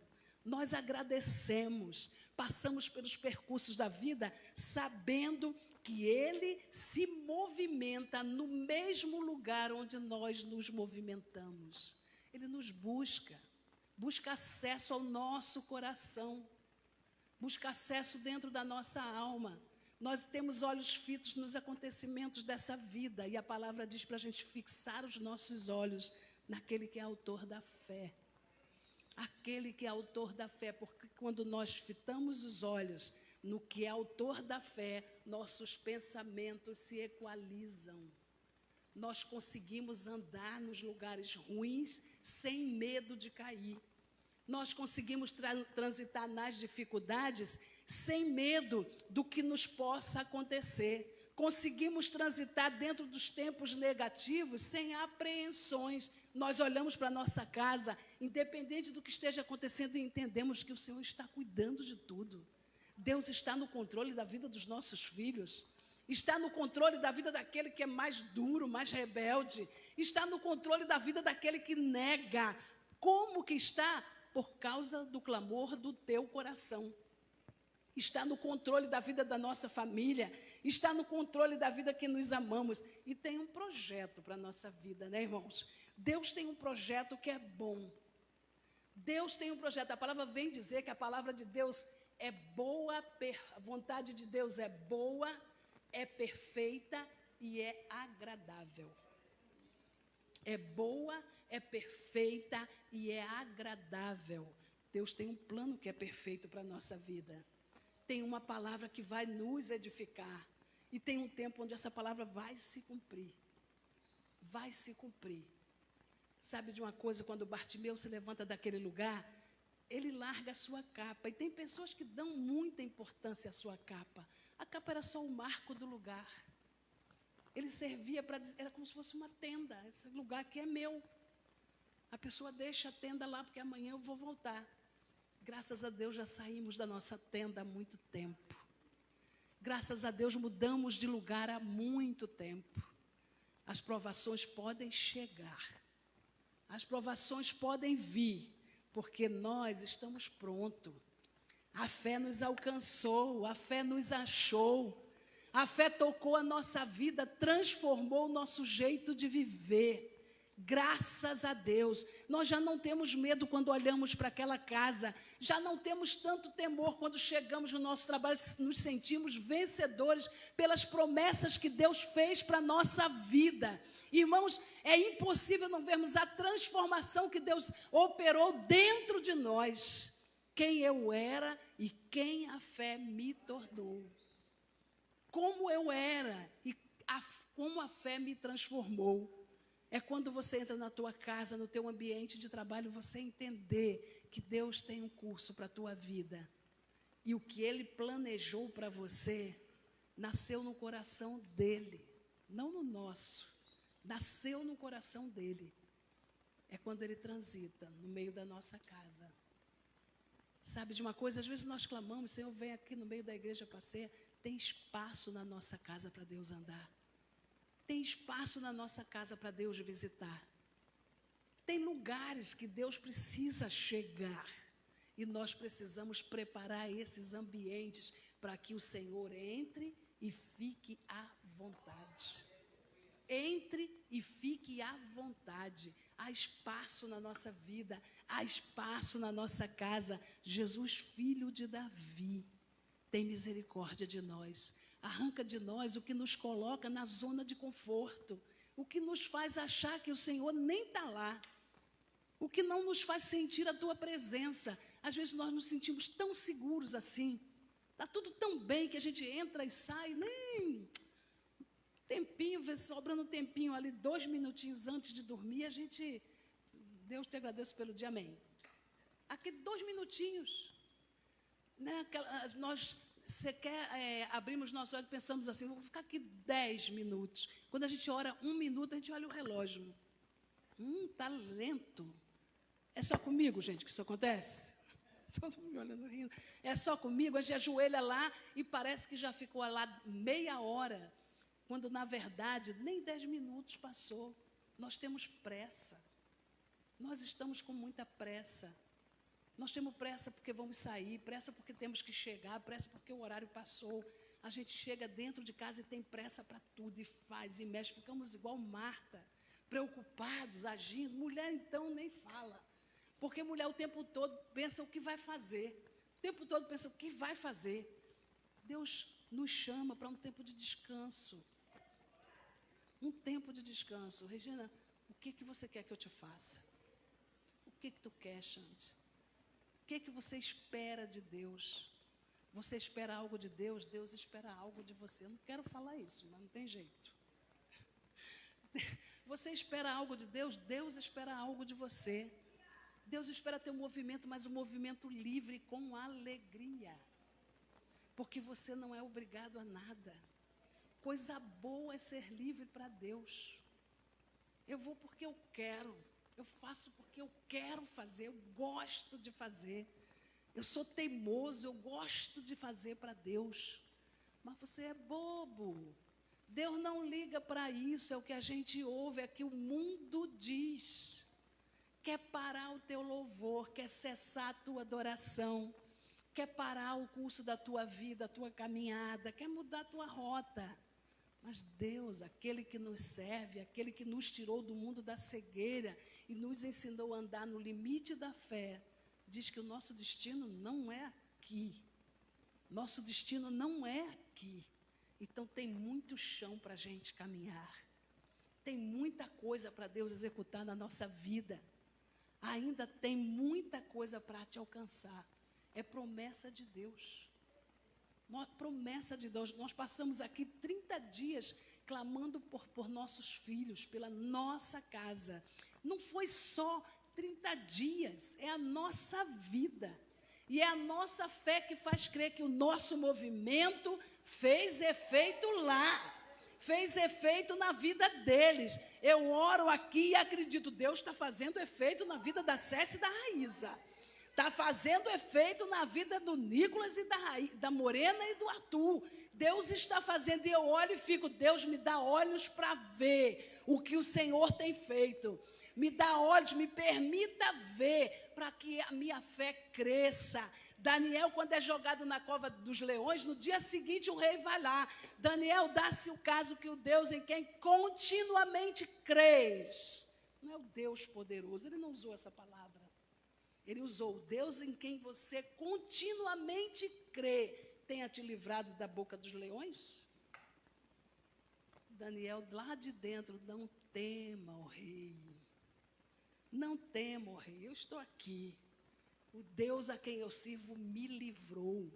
Nós agradecemos. Passamos pelos percursos da vida sabendo que Ele se movimenta no mesmo lugar onde nós nos movimentamos. Ele nos busca acesso ao nosso coração, busca acesso dentro da nossa alma. Nós temos olhos fitos nos acontecimentos dessa vida, e a palavra diz para a gente fixar os nossos olhos naquele que é autor da fé. Aquele que é autor da fé, porque quando nós fitamos os olhos no que é autor da fé, nossos pensamentos se equalizam. Nós conseguimos andar nos lugares ruins sem medo de cair. Nós conseguimos transitar nas dificuldades sem medo do que nos possa acontecer. Conseguimos transitar dentro dos tempos negativos sem apreensões. Nós olhamos para a nossa casa, independente do que esteja acontecendo, e entendemos que o Senhor está cuidando de tudo. Deus está no controle da vida dos nossos filhos, está no controle da vida daquele que é mais duro, mais rebelde, está no controle da vida daquele que nega. Como que está? Por causa do clamor do teu coração. Está no controle da vida da nossa família, está no controle da vida que nos amamos. E tem um projeto para a nossa vida, né, irmãos? Deus tem um projeto que é bom. Deus tem um projeto. A palavra vem dizer que a palavra de Deus é boa, a vontade de Deus é boa, é perfeita e é agradável. É boa, é perfeita e é agradável. Deus tem um plano que é perfeito para a nossa vida. Tem uma palavra que vai nos edificar. E tem um tempo onde essa palavra vai se cumprir. Vai se cumprir. Sabe de uma coisa, quando Bartimeu se levanta daquele lugar, ele larga a sua capa. E tem pessoas que dão muita importância à sua capa. A capa era só o marco do lugar. Ele servia para dizer, era como se fosse uma tenda. Esse lugar aqui é meu. A pessoa deixa a tenda lá, porque amanhã eu vou voltar. Graças a Deus já saímos da nossa tenda há muito tempo. Graças a Deus mudamos de lugar há muito tempo. As provações podem chegar. As provações podem vir, porque nós estamos prontos. A fé nos alcançou, a fé nos achou. A fé tocou a nossa vida, transformou o nosso jeito de viver. Graças a Deus, nós já não temos medo quando olhamos para aquela casa, já não temos tanto temor quando chegamos no nosso trabalho, nos sentimos vencedores pelas promessas que Deus fez para a nossa vida. Irmãos, é impossível não vermos a transformação que Deus operou dentro de nós, quem eu era e quem a fé me tornou. Como eu era e como a fé me transformou. É quando você entra na tua casa, no teu ambiente de trabalho, você entender que Deus tem um curso para a tua vida. E o que Ele planejou para você, nasceu no coração dEle, não no nosso. Nasceu no coração dEle. É quando Ele transita no meio da nossa casa. Sabe de uma coisa? Às vezes nós clamamos, Senhor, vem aqui no meio da igreja para ser. Tem espaço na nossa casa para Deus andar. Tem espaço na nossa casa para Deus visitar. Tem lugares que Deus precisa chegar. E nós precisamos preparar esses ambientes para que o Senhor entre e fique à vontade. Entre e fique à vontade. Há espaço na nossa vida, há espaço na nossa casa. Jesus, filho de Davi, tem misericórdia de nós. Arranca de nós o que nos coloca na zona de conforto, o que nos faz achar que o Senhor nem está lá, o que não nos faz sentir a tua presença. Às vezes nós nos sentimos tão seguros assim, está tudo tão bem que a gente entra e sai, nem tempinho, sobrando um tempinho ali, 2 minutinhos antes de dormir, a gente, Deus te agradeço pelo dia, amém. Aqui 2 minutinhos, né? Nós abrimos nossos olhos e pensamos assim, vou ficar aqui 10 minutos. Quando a gente ora 1 minuto, a gente olha o relógio. Está lento. É só comigo, gente, que isso acontece? Todo mundo me olhando rindo. É só comigo? A gente ajoelha lá e parece que já ficou lá meia hora, quando, na verdade, nem 10 minutos passou. Nós temos pressa. Nós estamos com muita pressa. Nós temos pressa porque vamos sair, pressa porque temos que chegar, pressa porque o horário passou. A gente chega dentro de casa e tem pressa para tudo, e faz, e mexe. Ficamos igual Marta, preocupados, agindo. Mulher, então, nem fala. Porque mulher o tempo todo pensa o que vai fazer. O tempo todo pensa o que vai fazer. Deus nos chama para um tempo de descanso. Um tempo de descanso. Regina, o que você quer que eu te faça? O que tu quer, Xande? O que você espera de Deus? Você espera algo de Deus? Deus espera algo de você. Eu não quero falar isso, mas não tem jeito. Você espera algo de Deus? Deus espera algo de você. Deus espera ter um movimento, mas um movimento livre, com alegria. Porque você não é obrigado a nada. Coisa boa é ser livre para Deus. Eu vou porque eu quero. Eu faço porque eu quero fazer, eu gosto de fazer. Eu sou teimoso, eu gosto de fazer para Deus. Mas você é bobo. Deus não liga para isso, é o que a gente ouve, é que o mundo diz. Quer parar o teu louvor, quer cessar a tua adoração, quer parar o curso da tua vida, a tua caminhada, quer mudar a tua rota. Mas Deus, aquele que nos serve, aquele que nos tirou do mundo da cegueira e nos ensinou a andar no limite da fé, diz que o nosso destino não é aqui. Nosso destino não é aqui. Então tem muito chão para a gente caminhar. Tem muita coisa para Deus executar na nossa vida. Ainda tem muita coisa para te alcançar. É promessa de Deus. Promessa de Deus. Nós passamos aqui 30 dias clamando por nossos filhos, pela nossa casa. Não foi só 30 dias, é a nossa vida. E é a nossa fé que faz crer que o nosso movimento fez efeito lá. Fez efeito na vida deles. Eu oro aqui e acredito, Deus está fazendo efeito na vida da Cécia e da Raíza. Está fazendo efeito na vida do Nicolas e da Morena e do Arthur. Deus está fazendo, e eu olho e fico, Deus me dá olhos para ver o que o Senhor tem feito. Me dá olhos, me permita ver, para que a minha fé cresça. Daniel, quando é jogado na cova dos leões, no dia seguinte o rei vai lá. Daniel, dá-se o caso que o Deus em quem continuamente crês. Não é o Deus poderoso, ele não usou essa palavra. Ele usou o Deus em quem você continuamente crê. Tenha te livrado da boca dos leões? Daniel, lá de dentro, não tema, ó rei. Não tema, ó rei, eu estou aqui. O Deus a quem eu sirvo me livrou.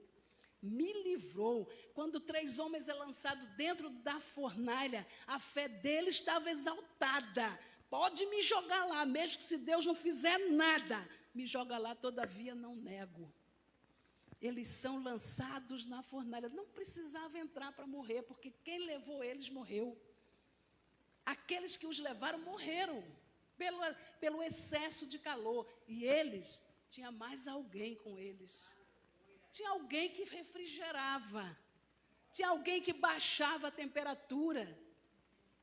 Me livrou. Quando 3 homens é lançado dentro da fornalha, a fé dele estava exaltada. Pode me jogar lá, mesmo que se Deus não fizer nada, me joga lá, todavia não nego. Eles são lançados na fornalha. Não precisava entrar para morrer, porque quem levou eles morreu. Aqueles que os levaram morreram pelo excesso de calor. E eles, tinha mais alguém com eles. Tinha alguém que refrigerava. Tinha alguém que baixava a temperatura.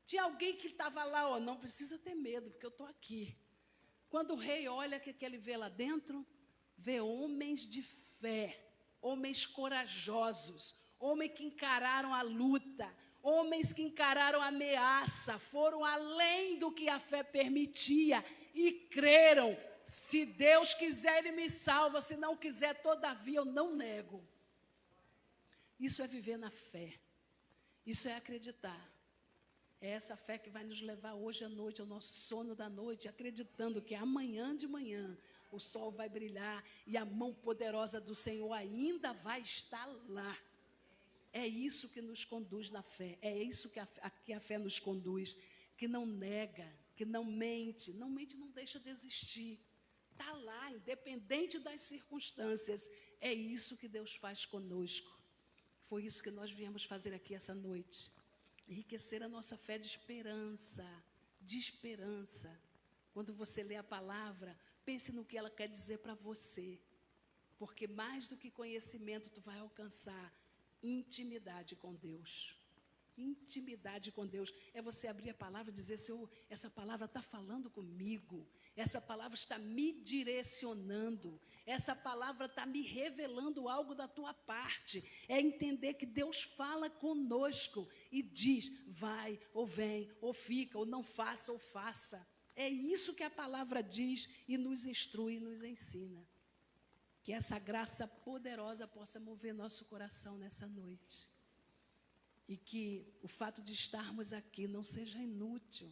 Tinha alguém que estava lá, ó, não precisa ter medo, porque eu estou aqui. Quando o rei olha, o que ele vê lá dentro? Vê homens de fé, homens corajosos, homens que encararam a luta, homens que encararam a ameaça, foram além do que a fé permitia e creram. Se Deus quiser, Ele me salva, se não quiser, todavia eu não nego. Isso é viver na fé, isso é acreditar. É essa fé que vai nos levar hoje à noite, ao nosso sono da noite, acreditando que amanhã de manhã o sol vai brilhar e a mão poderosa do Senhor ainda vai estar lá. É isso que nos conduz na fé, é isso que a fé nos conduz, que não nega, que não mente, não deixa de existir. Está lá, independente das circunstâncias, é isso que Deus faz conosco. Foi isso que nós viemos fazer aqui essa noite. Enriquecer a nossa fé de esperança, de esperança. Quando você lê a palavra, pense no que ela quer dizer para você. Porque mais do que conhecimento, tu vai alcançar intimidade com Deus. Intimidade com Deus. É você abrir a palavra e dizer, Senhor, essa palavra está falando comigo. Essa palavra está me direcionando. Essa palavra está me revelando algo da tua parte. É entender que Deus fala conosco e diz, vai, ou vem, ou fica, ou não faça, ou faça. É isso que a palavra diz e nos instrui e nos ensina. Que essa graça poderosa possa mover nosso coração nessa noite. E que o fato de estarmos aqui não seja inútil.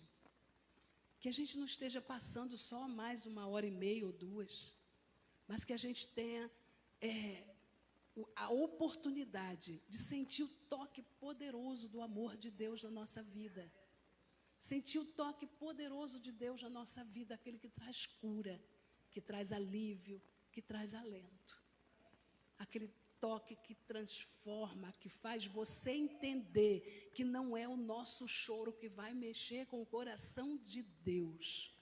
Que a gente não esteja passando só mais 1h30 ou 2, mas que a gente tenha a oportunidade de sentir o toque poderoso do amor de Deus na nossa vida. Sentir o toque poderoso de Deus na nossa vida, aquele que traz cura, que traz alívio, que traz alento. Aquele toque que transforma, que faz você entender que não é o nosso choro que vai mexer com o coração de Deus.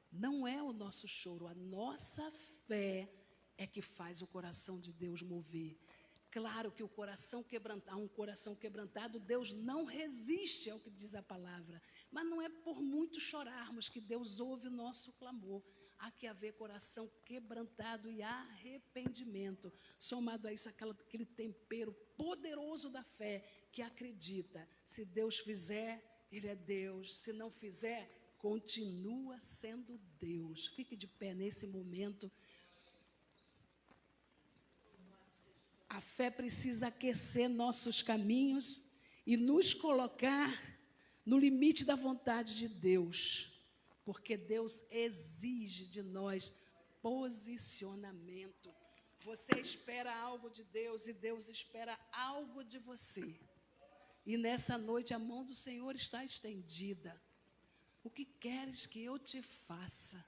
Não é o nosso choro, a nossa fé é que faz o coração de Deus mover. Claro que um coração quebrantado, Deus não resiste ao que diz a palavra. Mas não é por muito chorarmos que Deus ouve o nosso clamor. Há que haver coração quebrantado e arrependimento. Somado a isso, aquele tempero poderoso da fé que acredita. Se Deus fizer, Ele é Deus. Se não fizer, continua sendo Deus. Fique de pé nesse momento. A fé precisa aquecer nossos caminhos e nos colocar no limite da vontade de Deus. Porque Deus exige de nós posicionamento. Você espera algo de Deus e Deus espera algo de você. E nessa noite a mão do Senhor está estendida. O que queres que eu te faça?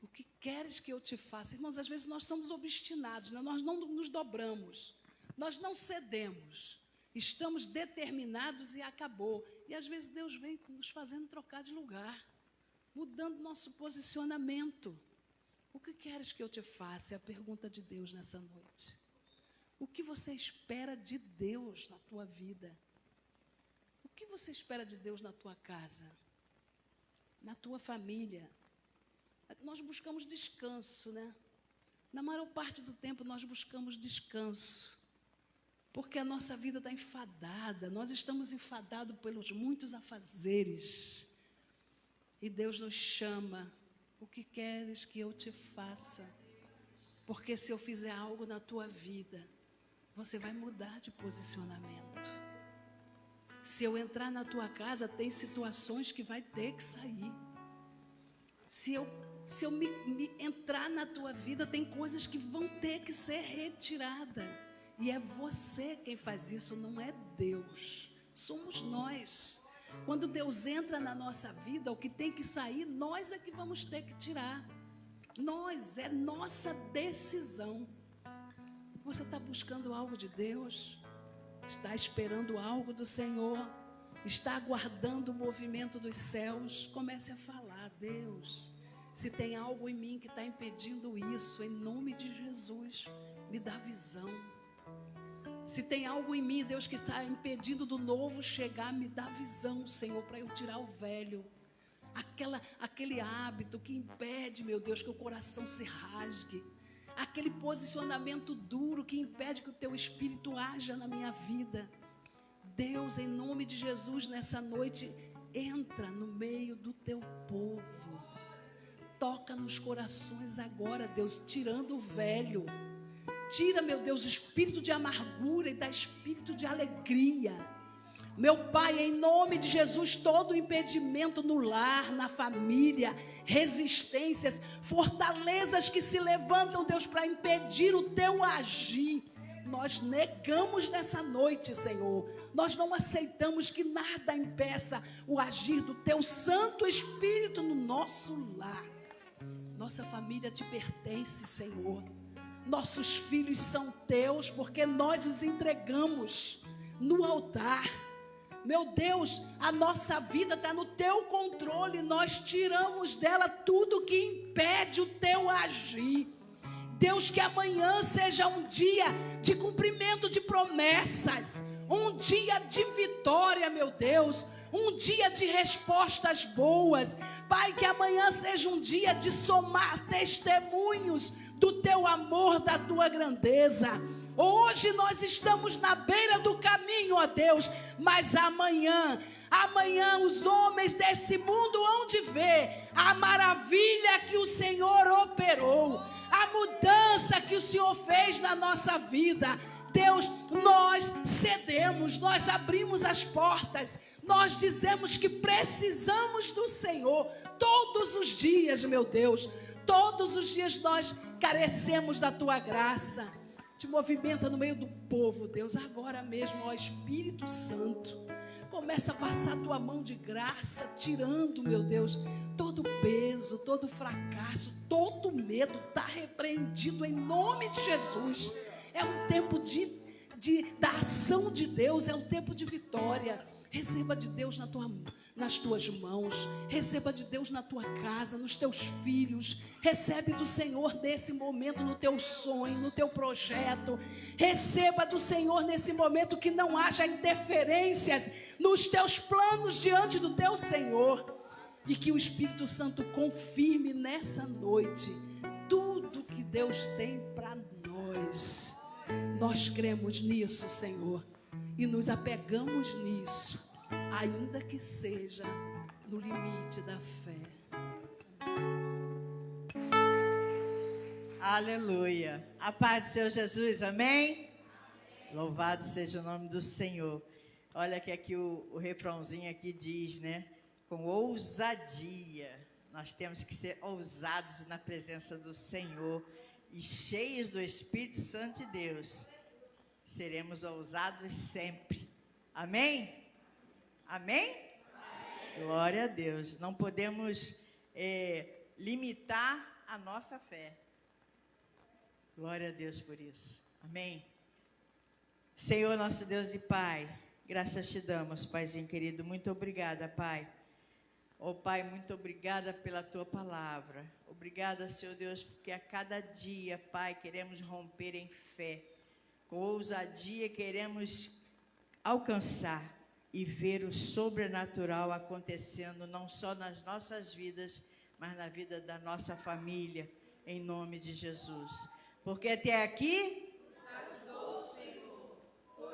O que queres que eu te faça? Irmãos, às vezes nós somos obstinados, né? Nós não nos dobramos, nós não cedemos. Estamos determinados e acabou. E às vezes Deus vem nos fazendo trocar de lugar. Mudando nosso posicionamento. O que queres que eu te faça? É a pergunta de Deus nessa noite. O que você espera de Deus na tua vida? O que você espera de Deus na tua casa? Na tua família? Nós buscamos descanso, né? Na maior parte do tempo nós buscamos descanso. Porque a nossa vida está enfadada. Nós estamos enfadados pelos muitos afazeres. E Deus nos chama, o que queres que eu te faça? Porque se eu fizer algo na tua vida, você vai mudar de posicionamento. Se eu entrar na tua casa, tem situações que vai ter que sair. Se eu entrar na tua vida, tem coisas que vão ter que ser retiradas. E é você quem faz isso, não é Deus. Somos nós. Quando Deus entra na nossa vida, o que tem que sair, nós é que vamos ter que tirar. Nós, é nossa decisão. Você está buscando algo de Deus? Está esperando algo do Senhor? Está aguardando o movimento dos céus? Comece a falar, Deus, se tem algo em mim que está impedindo isso, em nome de Jesus, me dá visão. Se tem algo em mim, Deus, que está impedindo do novo chegar, me dá visão, Senhor, para eu tirar o velho. Aquele hábito que impede, meu Deus, que o coração se rasgue. Aquele posicionamento duro que impede que o teu Espírito haja na minha vida. Deus, em nome de Jesus, nessa noite, entra no meio do teu povo. Toca nos corações agora, Deus, tirando o velho. Tira, meu Deus, o espírito de amargura e dá espírito de alegria. Meu Pai, em nome de Jesus, todo impedimento no lar, na família, resistências, fortalezas que se levantam, Deus, para impedir o teu agir, nós negamos nessa noite, Senhor. Nós não aceitamos que nada impeça o agir do teu Santo Espírito no nosso lar. Nossa família te pertence, Senhor. Nossos filhos são teus, porque nós os entregamos no altar. Meu Deus, a nossa vida está no teu controle. Nós tiramos dela tudo que impede o teu agir. Deus, que amanhã seja um dia de cumprimento de promessas, um dia de vitória, meu Deus, um dia de respostas boas. Pai, que amanhã seja um dia de somar testemunhos do teu amor, da tua grandeza. Hoje nós estamos na beira do caminho, ó Deus, mas amanhã os homens desse mundo hão de ver a maravilha que o Senhor operou, a mudança que o Senhor fez na nossa vida. Deus, nós cedemos, nós abrimos as portas, nós dizemos que precisamos do Senhor todos os dias, meu Deus. Todos os dias nós carecemos da tua graça. Te movimenta no meio do povo, Deus, agora mesmo, ó Espírito Santo. Começa a passar a tua mão de graça, tirando, meu Deus, todo peso, todo fracasso, todo medo, está repreendido em nome de Jesus. É um tempo da ação de Deus, é um tempo de vitória. Receba de Deus nas tuas mãos, receba de Deus na tua casa, nos teus filhos. Recebe do Senhor nesse momento, no teu sonho, no teu projeto. Receba do Senhor nesse momento, que não haja interferências nos teus planos diante do teu Senhor. E que o Espírito Santo confirme nessa noite tudo que Deus tem para nós. Nós cremos nisso, Senhor, e nos apegamos nisso, ainda que seja no limite da fé. Aleluia. A paz do Senhor Jesus, amém? Louvado seja o nome do Senhor. Olha que aqui o refrãozinho aqui diz, né? Com ousadia. Nós temos que ser ousados na presença do Senhor e cheios do Espírito Santo de Deus. Seremos ousados sempre. Amém? Amém? Amém? Glória a Deus. Não podemos limitar a nossa fé. Glória a Deus por isso. Amém? Senhor, nosso Deus e Pai, graças te damos, Paizinho querido. Muito obrigada, Pai. Oh, Pai, muito obrigada pela tua palavra. Obrigada, Senhor Deus, porque a cada dia, Pai, queremos romper em fé. Com ousadia queremos alcançar e ver o sobrenatural acontecendo, não só nas nossas vidas, mas na vida da nossa família, em nome de Jesus. Porque até aqui,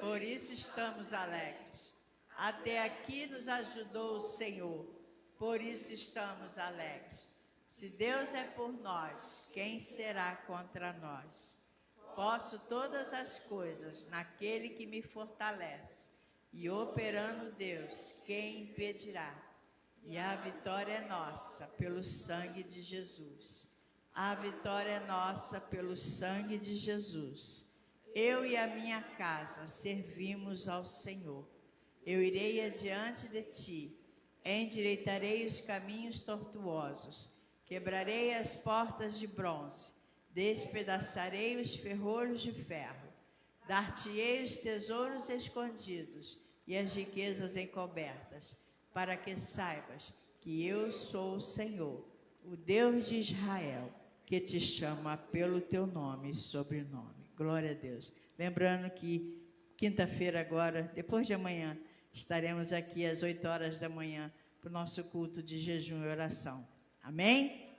por isso estamos alegres. Até aqui nos ajudou o Senhor, por isso estamos alegres. Se Deus é por nós, quem será contra nós? Posso todas as coisas naquele que me fortalece. E operando Deus, quem impedirá? E a vitória é nossa pelo sangue de Jesus. A vitória é nossa pelo sangue de Jesus. Eu e a minha casa servimos ao Senhor. Eu irei adiante de ti, endireitarei os caminhos tortuosos, quebrarei as portas de bronze, despedaçarei os ferrolhos de ferro, dar-te-ei os tesouros escondidos e as riquezas encobertas, para que saibas que eu sou o Senhor, o Deus de Israel, que te chama pelo teu nome e sobrenome. Glória a Deus. Lembrando que quinta-feira agora, depois de amanhã, estaremos aqui às 8 horas da manhã para o nosso culto de jejum e oração. Amém?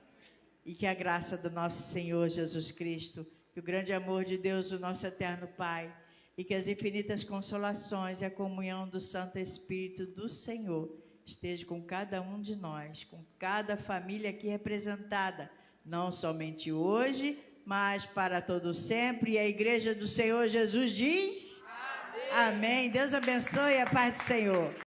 E que a graça do nosso Senhor Jesus Cristo, que o grande amor de Deus, o nosso eterno Pai, e que as infinitas consolações e a comunhão do Santo Espírito do Senhor esteja com cada um de nós, com cada família aqui representada, não somente hoje, mas para todo sempre. E a igreja do Senhor Jesus diz: Amém. Amém. Deus abençoe, a paz do Senhor.